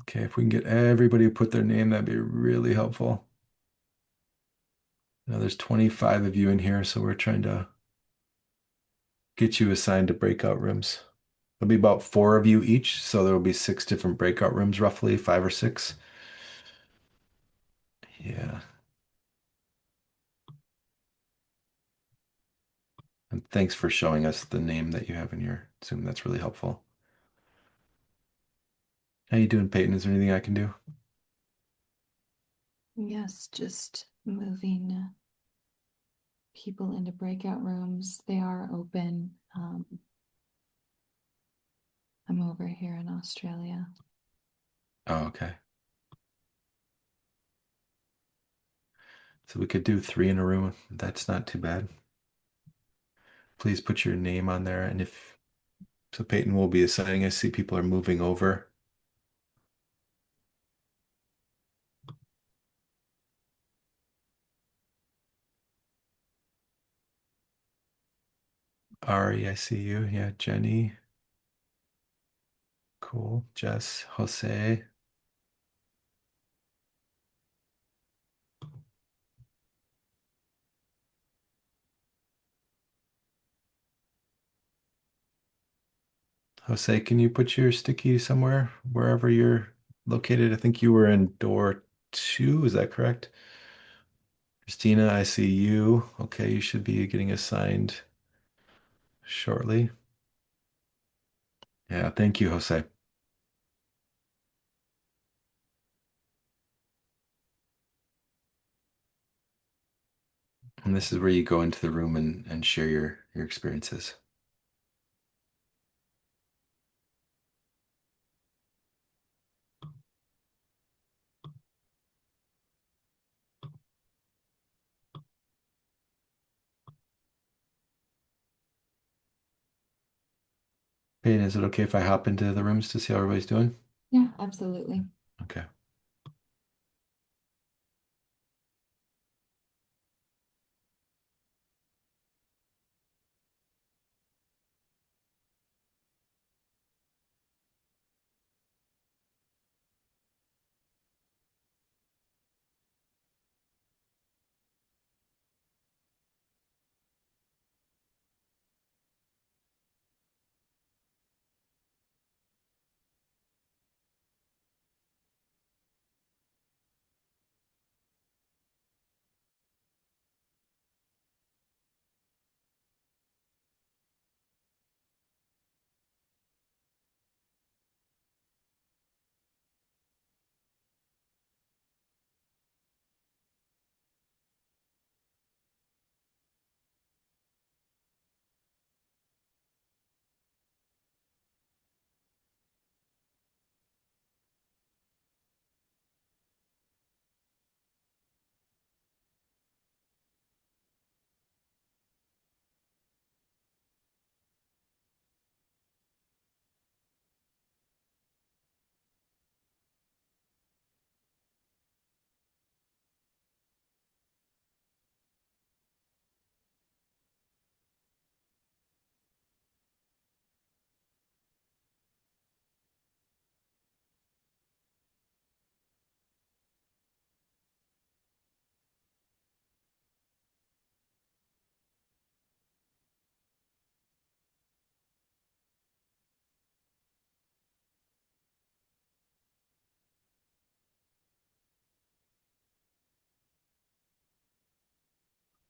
Okay, if we can get everybody to put their name, that'd be really helpful. Now there's 25 of you in here, so we're trying to get you assigned to breakout rooms. There'll be about 4 of you each, so there will be 6 different breakout rooms, roughly 5 or 6. Yeah. And thanks for showing us the name that you have in your Zoom. That's really helpful. How you doing, Peyton? Is there anything I can do? Yes, just moving people into breakout rooms. They are open. I'm over here in Australia. Oh, okay. So we could do 3 in a room. That's not too bad. Please put your name on there. And if so, Peyton will be assigning. I see people are moving over. Ari, I see you. Yeah, Jenny. Cool. Jess, Jose. Jose, can you put your sticky somewhere, wherever you're located? I think you were in door 2. Is that correct? Christina, I see you. Okay, you should be getting assigned shortly. Yeah, thank you, Jose. And this is where you go into the room and share your experiences. Peyton, is it okay if I hop into the rooms to see how everybody's doing? Yeah, absolutely. Okay.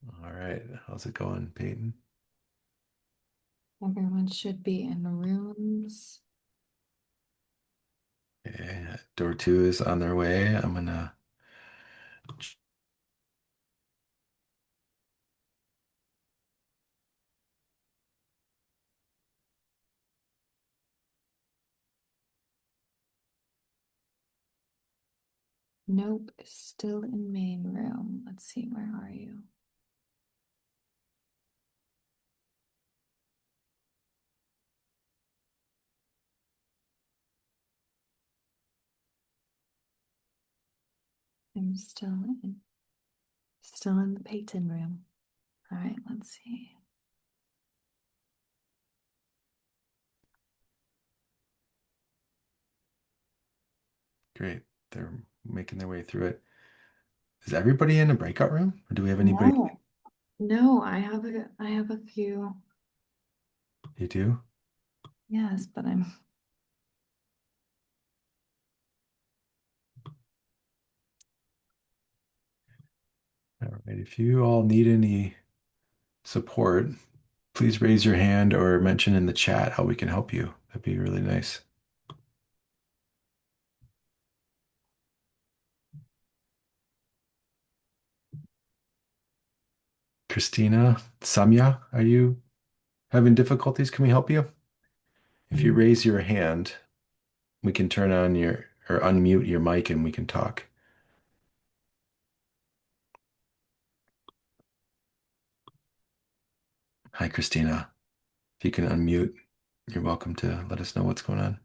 All right. How's it going, Peyton? Everyone should be in rooms. Okay. Door two is on their way. I'm gonna. Nope, still in main room. Let's see, where are you? I'm still in the Peyton room. All right, let's see. Great. They're making their way through it. Is everybody in a breakout room? Or do we have anybody? No, I have a few. You do? Yes, but I'm All right. If you all need any support, please raise your hand or mention in the chat how we can help you. That'd be really nice. Christina, Samya, are you having difficulties? Can we help you? If you raise your hand, we can turn on your or unmute your mic and we can talk. Hi, Christina. If you can unmute, you're welcome to let us know what's going on.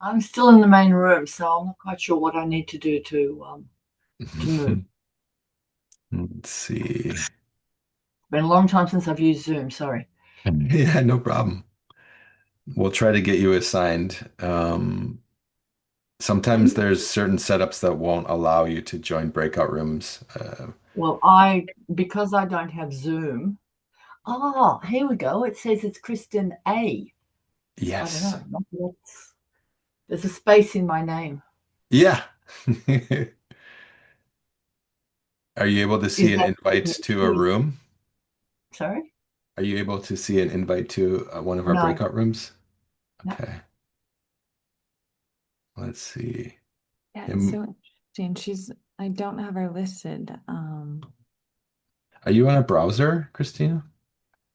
I'm still in the main room, so I'm not quite sure what I need to do to move. Let's see. It's been a long time since I've used Zoom, sorry. Yeah, no problem. We'll try to get you assigned. Sometimes there's certain setups that won't allow you to join breakout rooms. Well, because I don't have Zoom. Oh, here we go. It says it's Kristen A. I don't Yes. know. Maybe there's a space in my name. Yeah. Are you able to Is see an that invite to a room? sorry? Are you able to see an invite to one of our No. breakout rooms? No. Okay. Let's see. yeah, it's so interesting. I don't have her listed. Are you on a browser, Christina?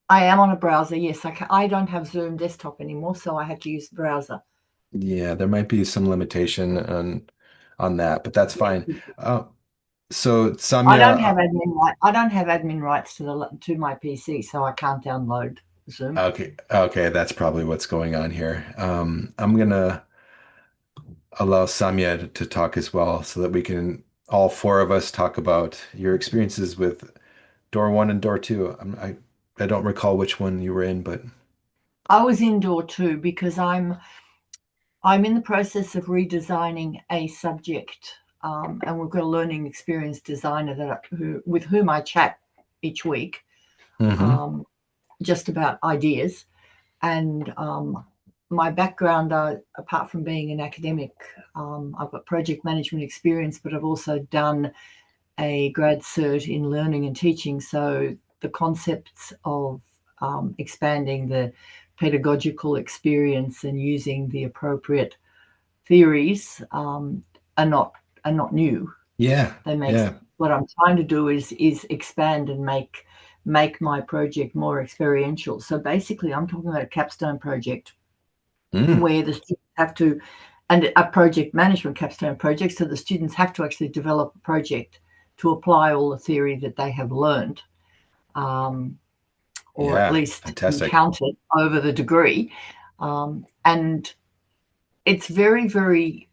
I am on a browser, yes. I don't have Zoom desktop anymore, so I have to use the browser. Yeah, there might be some limitation on that, but that's fine. So I Samya, don't have admin rights to my PC, so I can't download Zoom. okay, that's probably what's going on here. I'm gonna allow Samya to talk as well, so that we can all four of us talk about your experiences with door one and door two. I don't recall which one you were in, but I was in door two because I'm in the process of redesigning a subject, and we've got a learning experience designer with whom I chat each week, hmm just about ideas. And my background, apart from being an academic, I've got project management experience, but I've also done a grad cert in learning and teaching. So the concepts of expanding the pedagogical experience and using the appropriate theories are not new. Yeah, They make yeah. what I'm trying to do is expand and make my project more experiential. So basically, I'm talking about a capstone project Mm, where the students have to, and a project management capstone project. So the students have to actually develop a project to apply all the theory that they have learned, or at yeah, least fantastic. encountered over the degree. And it's very, very,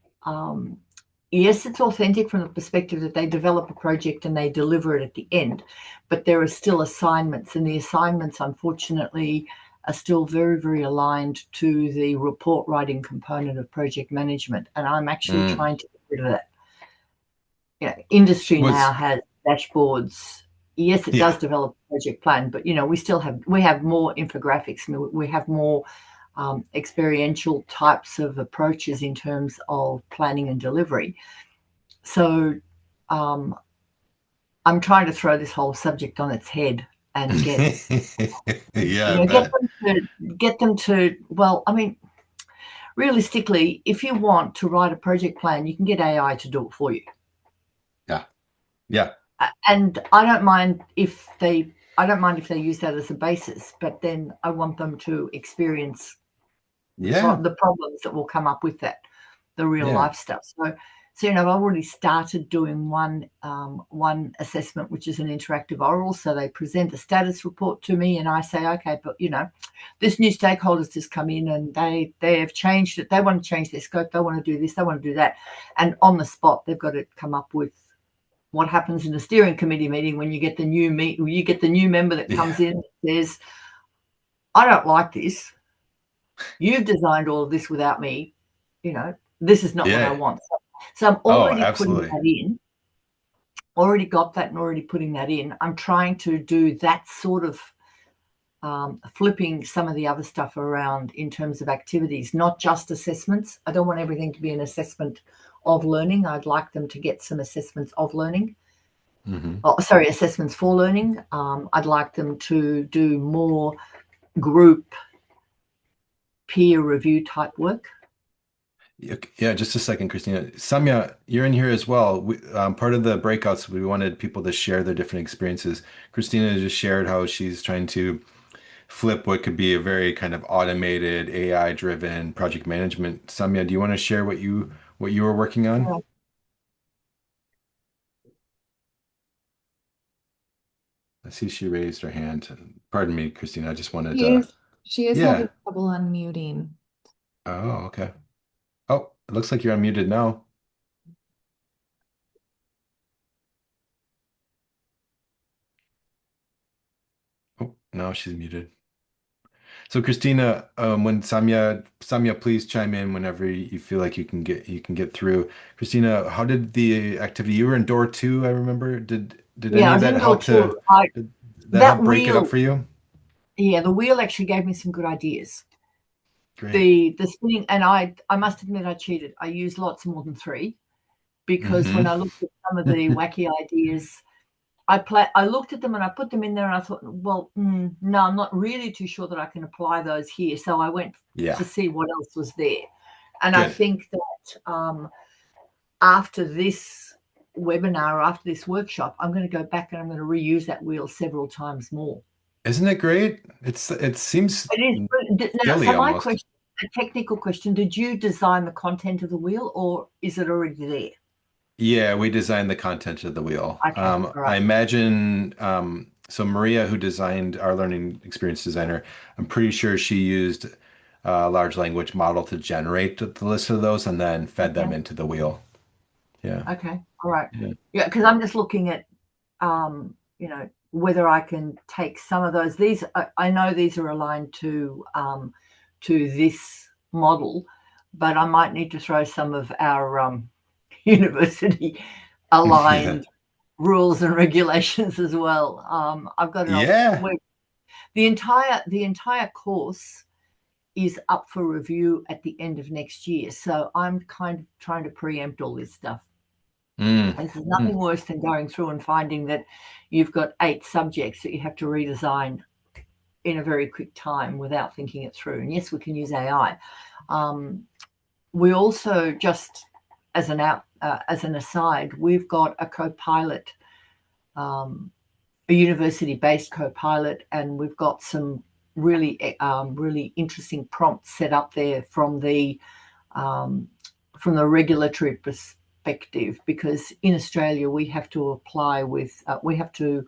yes, it's authentic from the perspective that they develop a project and they deliver it at the end, but there are still assignments, and the assignments, unfortunately, are still very, very aligned to the report writing component of project management. And I'm actually Mm. trying to get rid of that. Industry now Was has dashboards. Yes, it does yeah. develop a project plan, but we have more infographics. We have more experiential types of approaches in terms of planning and delivery. So I'm trying to throw this whole subject on its head and Yeah, I bet. get them to, well, I mean, realistically, if you want to write a project plan, you can get AI to do it for you. Yeah. Yeah. And I don't mind if they use that as a basis, but then I want them to experience Yeah. the problems that will come up with that, the real Yeah. life stuff. So I've already started doing one assessment, which is an interactive oral. So they present a status report to me, and I say, okay, but this new stakeholders just come in and they have changed it. They want to change their scope. They want to do this. They want to do that, and on the spot, they've got to come up with what happens in a steering committee meeting when you get the new member that comes in and says, I don't like this. You've designed all of this without me. This is not what I Yeah. want. So I'm Oh, already putting absolutely. that in, already got that and already putting that in. I'm trying to do that sort of flipping some of the other stuff around in terms of activities, not just assessments. I don't want everything to be an assessment of learning. I'd like them to get some assessments of learning. Hmm. Assessments for learning. I'd like them to do more group peer review type work. Yeah, just a second, Christina. Samya, you're in here as well. Part of the breakouts, we wanted people to share their different experiences. Christina just shared how she's trying to flip what could be a very kind of automated, AI-driven project management. Samya, do you want to share what you were working on? I see she raised her hand. Pardon me, Christina. I just wanted She to. is she is Yeah. having trouble unmuting. Oh, okay. Oh, it looks like you're unmuted now. Oh, now she's muted. So Christina, when Samya, please chime in whenever you feel like you can get through. Christina, how did the activity? You were in door two, I remember. Did Yeah, any I of was that in door help two. did that That help break it up wheel, for you? yeah, the wheel actually gave me some good ideas. Great. The spinning, and I must admit I cheated. I used lots more than three because when Hmm. I looked at some of the wacky ideas, I looked at them and I put them in there and I thought, well, no, I'm not really too sure that I can apply those here. So I went to Yeah. see what else was there. And I Good. think that after this webinar, after this workshop, I'm going to go back and I'm going to reuse that wheel several times more. Isn't it great? It seems It is. Now, silly so my almost. question, a technical question, did you design the content of the wheel or is it already there? Yeah, we designed the content of the wheel. Okay, all I right. imagine, so Maria, who designed our learning experience designer, I'm pretty sure she used a large language model to generate the list of those and then fed them Okay, into the wheel. Yeah. okay, all right. Yeah. Yeah, because I'm just looking at, whether I can take some of those. I know these are aligned to this model, but I might need to throw some of our university aligned rules and regulations as well. I've got Yeah. the entire course is up for review at the end of next year. So I'm kind of trying to preempt all this stuff. Mm. This is Mm. nothing worse than going through and finding that you've got 8 subjects that you have to redesign in a very quick time without thinking it through. And yes, we can use AI. We also, just as an aside, we've got a co-pilot, a university-based co-pilot, and we've got some really interesting prompts set up there from the regulatory perspective, because in Australia we have to apply with we have to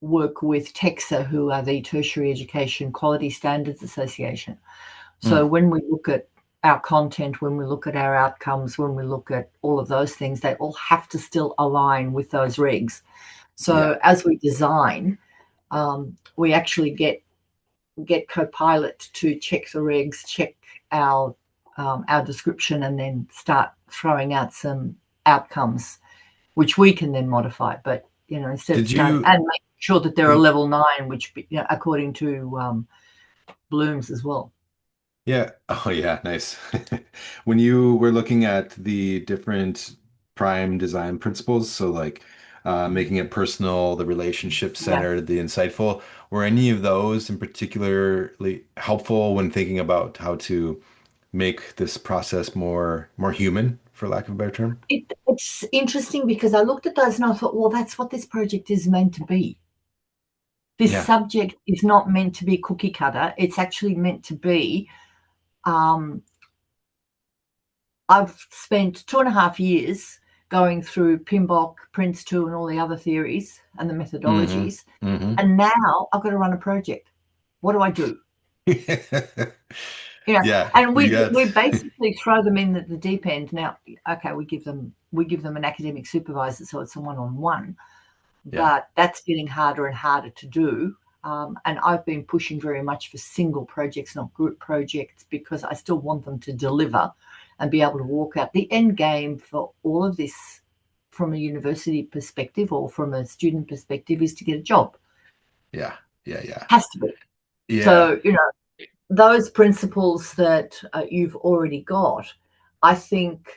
work with TEXA, who are the Tertiary Education Quality Standards Association. So Mm. when we look at our content, when we look at our outcomes, when we look at all of those things, they all have to still align with those regs. Yeah. So as we design, we actually get Copilot to check the regs, check our description, and then start throwing out some outcomes, which we can then modify. But instead of Did starting you? and make sure that they're a level 9, which according to Bloom's as well. Yeah. Oh, yeah. Nice. When you were looking at the different prime design principles. So like making it personal, the relationship Yeah. centered, the insightful. Were any of those in particularly helpful when thinking about how to make this process more human, for lack of a better term? It's interesting because I looked at those and I thought, well, that's what this project is meant to be. This Yeah. subject is not meant to be cookie cutter. It's actually meant to be. Um, I've spent 2.5 years going through PMBOK, Prince2, and all the other theories and the Hmm. methodologies. Hmm. And now I've got to run a project. What do I do? Yeah, And you we got basically throw them in at the deep end. Now, okay, we give them an academic supervisor, so it's a one-on-one, yeah, but that's getting harder and harder to do. And I've been pushing very much for single projects, not group projects, because I still want them to deliver and be able to walk out. The end game for all of this, from a university perspective or from a student perspective, is to get a job. yeah, yeah, yeah, Has to be. yeah. So, those principles that you've already got, I think,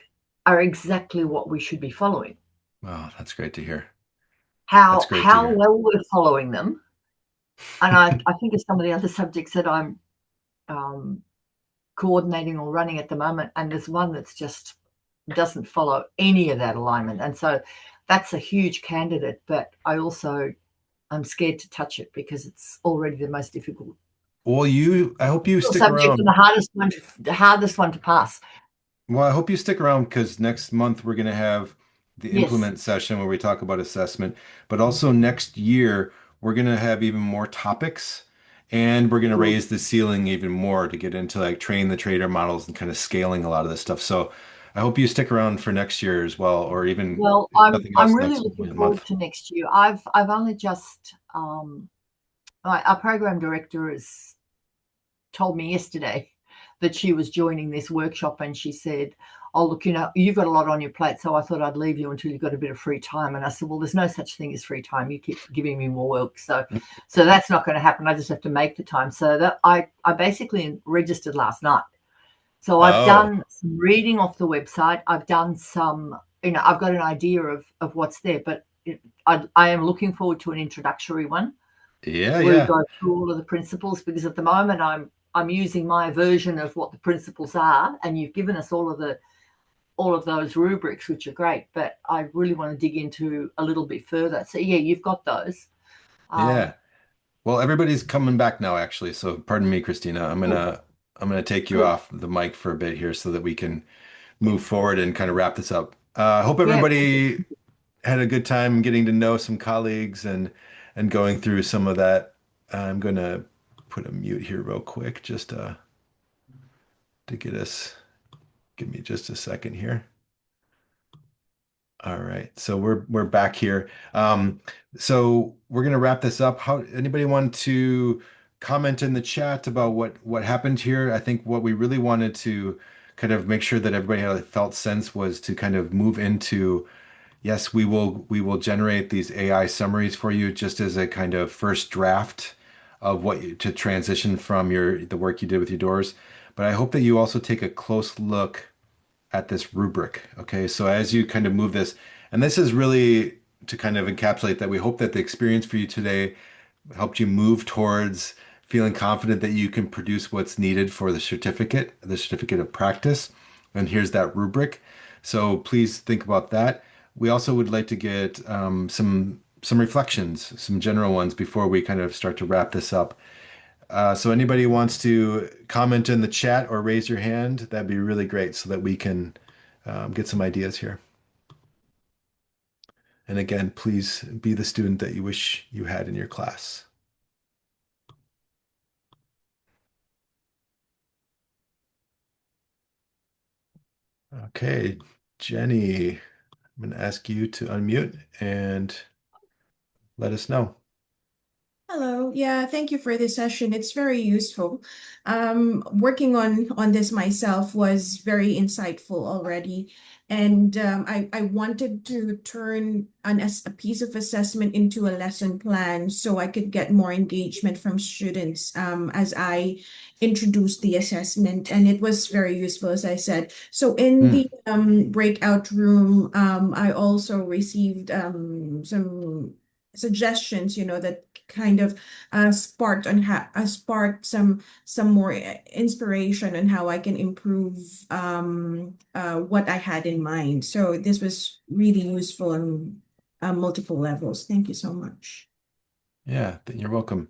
are exactly what we should be following. Oh, that's great to hear. That's How great to how hear. well we're following them, and I think of some of the other subjects that I'm um, coordinating or running at the moment, and there's one that's just doesn't follow any of that alignment, and so that's a huge candidate. But I'm scared to touch it because it's already the most difficult Well, I hope you stick subject and around. the hardest one to pass. Well, I hope you stick around because next month we're going to have the Yes, implement session where we talk about assessment, but also next year we're going to have even more topics and we're going to good. raise the ceiling even more to get into like train the trader models and kind of scaling a lot of this stuff. So I hope you stick around for next year as well, or even Well, if I'm nothing I'm else really next looking forward month. to next year. I've only just our program director has told me yesterday that she was joining this workshop, and she said, "Oh, look, you've got a lot on your plate, so I thought I'd leave you until you've got a bit of free time." And I said, "Well, there's no such thing as free time. You keep giving me more work, so that's not going to happen. I just have to make the time." So that I basically registered last night. So I've Oh, done some reading off the website. I've done some, I've got an idea of what's there, but I am looking forward to an introductory one yeah, where we yeah, go through all of the principles, because at the moment I'm using my version of what the principles are, and you've given us all of those rubrics, which are great, but I really want to dig into a little bit further. So yeah, you've got those. yeah. Um, Well, everybody's coming back now, actually. So pardon me, Christina. good, I'm gonna take you good. off the mic for a bit here so that we can move forward and kind of wrap this up. I hope Yeah, everybody had a good time getting to know some colleagues and going through some of that. I'm gonna put a mute here real quick just to get us. Give me just a second here. All right, so we're back here. So we're gonna wrap this up. How anybody want to comment in the chat about what happened here? I think what we really wanted to kind of make sure that everybody had a felt sense was to kind of move into, yes, we will generate these AI summaries for you just as a kind of first draft of what you to transition from the work you did with your doors. But I hope that you also take a close look at this rubric. Okay, so as you kind of move this, and this is really to kind of encapsulate that we hope that the experience for you today helped you move towards feeling confident that you can produce what's needed for the certificate of practice. And here's that rubric. So please think about that. We also would like to get some reflections, some general ones before we kind of start to wrap this up. So anybody wants to comment in the chat or raise your hand, that'd be really great so that we can get some ideas here. And again, please be the student that you wish you had in your class. Okay, Jenny, I'm going to ask you to unmute and let us know. Hello. Yeah, thank you for this session. It's very useful. Working on this myself was very insightful already. And I wanted to turn a piece of assessment into a lesson plan so I could get more engagement from students as I introduced the assessment. And it was very useful, as I said. So in the breakout room, I also received some suggestions, that kind of sparked some more inspiration on how I can improve what I had in mind. So this was really useful on multiple levels. Thank you so much. Yeah, you're welcome.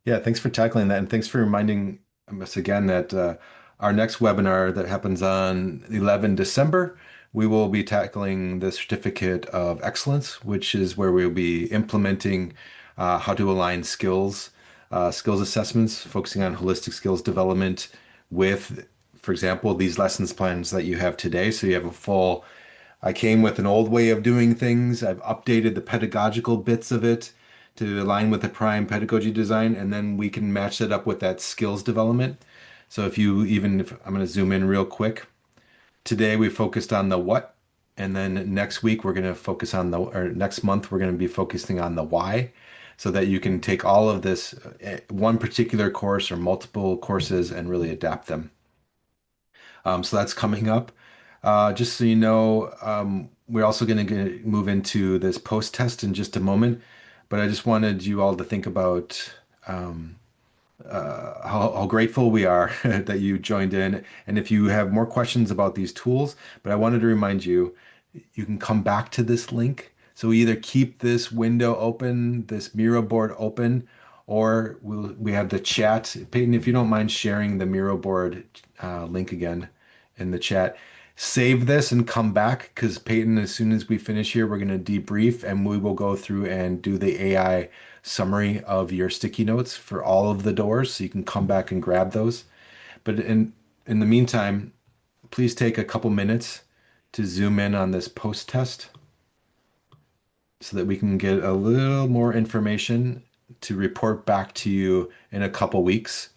Yeah, thanks for tackling that. And thanks for reminding us again that our next webinar that happens on 11 December, we will be tackling the Certificate of Excellence, which is where we'll be implementing how to align skills assessments, focusing on holistic skills development with, for example, these lessons plans that you have today. So you have a full I came with an old way of doing things. I've updated the pedagogical bits of it to align with the prime pedagogy design, and then we can match that up with that skills development. So if I'm going to zoom in real quick, today we focused on the what, and then next week we're going to focus on or next month we're going to be focusing on the why, so that you can take all of this one particular course or multiple courses and really adapt them. So that's coming up. Just so you know, we're also going to move into this post test in just a moment, but I just wanted you all to think about how grateful we are that you joined in. And if you have more questions about these tools, but I wanted to remind you, you can come back to this link. So we either keep this window open, this Miro board open, or we have the chat. Peyton, if you don't mind sharing the Miro board link again in the chat. Save this and come back because Peyton, as soon as we finish here, we're going to debrief and we will go through and do the AI summary of your sticky notes for all of the doors. So you can come back and grab those. But in the meantime, please take a couple minutes to zoom in on this post test so that we can get a little more information to report back to you in a couple weeks.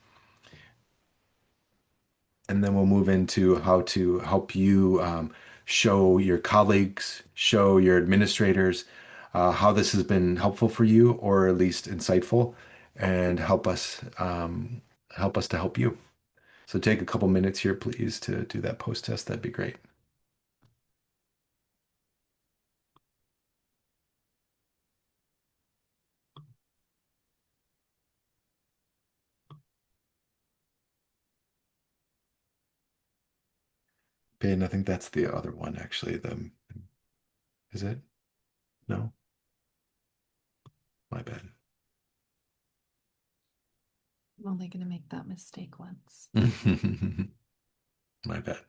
And then we'll move into how to help you show your colleagues, show your administrators how this has been helpful for you, or at least insightful, and help us to help you. So take a couple minutes here, please, to do that post test. That'd be great. Ben, I think that's the other one, actually. Is it? No, my bad. I'm only going to make that mistake once. My bad.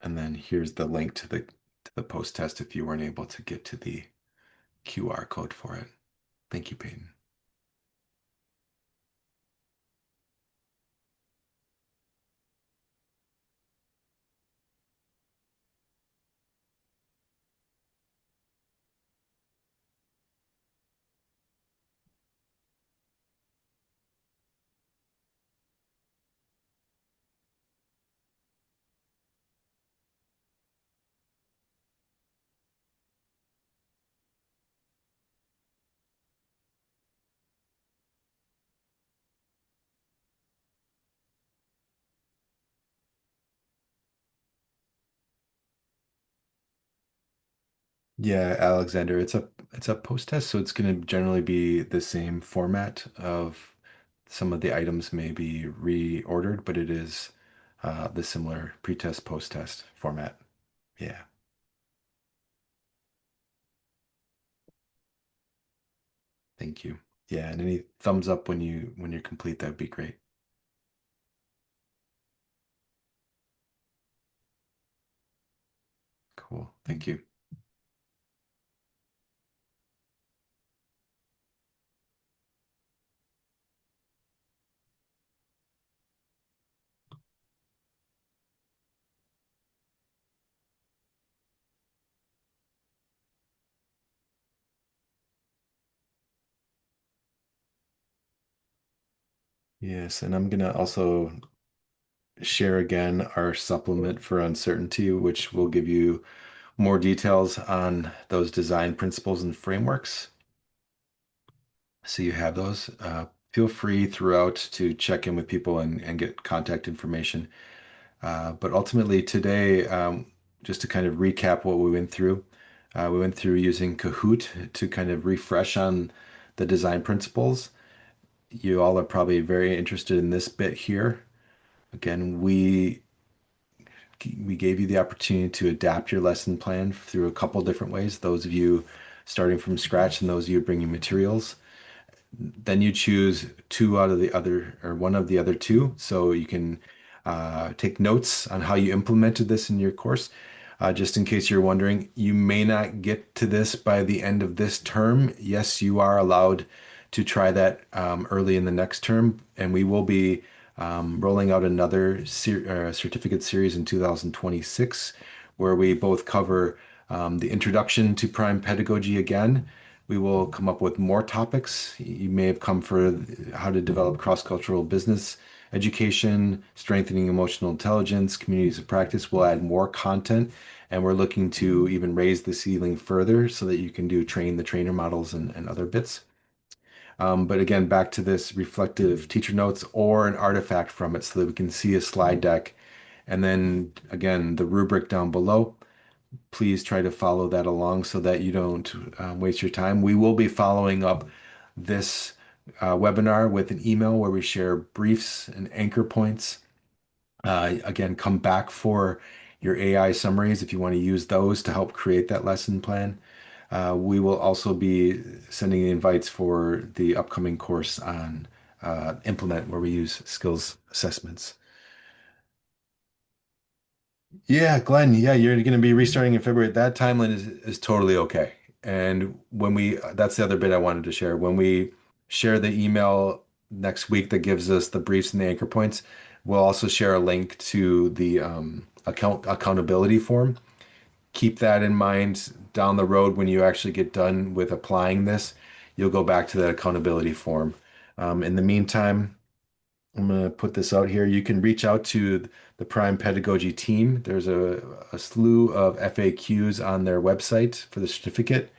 And then here's the link to the post test if you weren't able to get to the QR code for it. Thank you, Peyton. Yeah, Alexander, it's a post test, so it's going to generally be the same format of some of the items may be reordered, but it is the similar pre-test, post-test format. Yeah. Thank you. Yeah, and any thumbs up when you're complete, that'd be great. Cool. Thank you. Yes, and I'm gonna also share again our supplement for uncertainty, which will give you more details on those design principles and frameworks. So you have those. Feel free throughout to check in with people and get contact information. But ultimately today, just to kind of recap what we went through using Kahoot to kind of refresh on the design principles. You all are probably very interested in this bit here. Again, we gave you the opportunity to adapt your lesson plan through a couple different ways. Those of you starting from scratch and those of you bringing materials. Then you choose two out of the other, or one of the other two. So you can take notes on how you implemented this in your course. Just in case you're wondering, you may not get to this by the end of this term. Yes, you are allowed to try that early in the next term, and we will be rolling out another certificate series in 2026, where we both cover the introduction to prime pedagogy again. We will come up with more topics. You may have come for how to develop cross-cultural business education, strengthening emotional intelligence, communities of practice. We'll add more content, and we're looking to even raise the ceiling further so that you can do train the trainer models and other bits. But again, back to this reflective teacher notes or an artifact from it so that we can see a slide deck. And then again, the rubric down below. Please try to follow that along so that you don't waste your time. We will be following up this webinar with an email where we share briefs and anchor points. Again, come back for your AI summaries if you want to use those to help create that lesson plan. We will also be sending invites for the upcoming course on Implement, where we use skills assessments. Yeah, Glenn, yeah, you're going to be restarting in February. That timeline is totally okay. And when that's the other bit I wanted to share. When we share the email next week that gives us the briefs and the anchor points, we'll also share a link to the accountability form. Keep that in mind down the road when you actually get done with applying this. You'll go back to that accountability form. In the meantime, I'm going to put this out here. You can reach out to the Prime Pedagogy team. There's a slew of FAQs on their website for the certificate,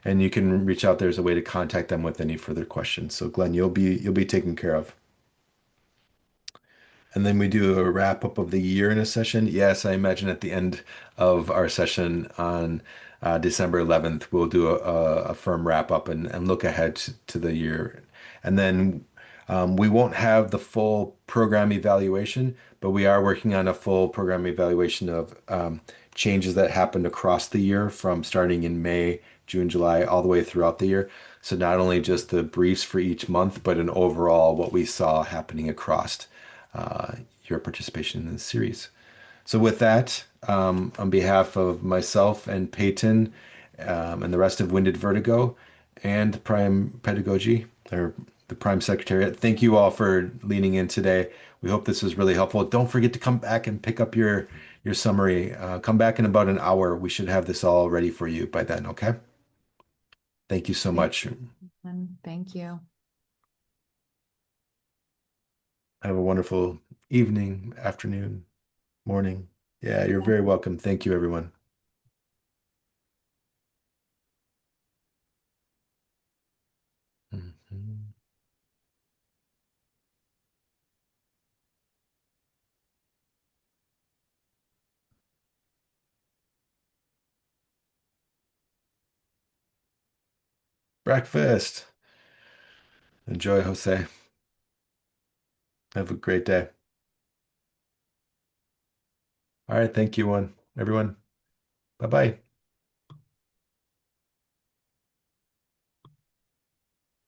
and you can reach out. There's a way to contact them with any further questions. So Glenn, you'll be taken care of. And then we do a wrap up of the year in a session. Yes, I imagine at the end of our session on December 11th, we'll do a firm wrap up and look ahead to the year. And then we won't have the full program evaluation, but we are working on a full program evaluation of changes that happened across the year from starting in May, June, July, all the way throughout the year. So not only just the briefs for each month, but an overall what we saw happening across uh, your participation in this series. So with that, on behalf of myself and Peyton and the rest of Winded Vertigo and Prime Pedagogy, or the Prime Secretariat, thank you all for leaning in today. We hope this was really helpful. Don't forget to come back and pick up your summary. Come back in about an hour. We should have this all ready for you by then, okay? Thank you so Thank much. you. Thank you. Have a wonderful evening, afternoon, morning. Yeah, you're very welcome. Thank you, everyone. Mhm. Breakfast. Enjoy, Jose. Have a great day. All right, thank you, everyone. Bye-bye.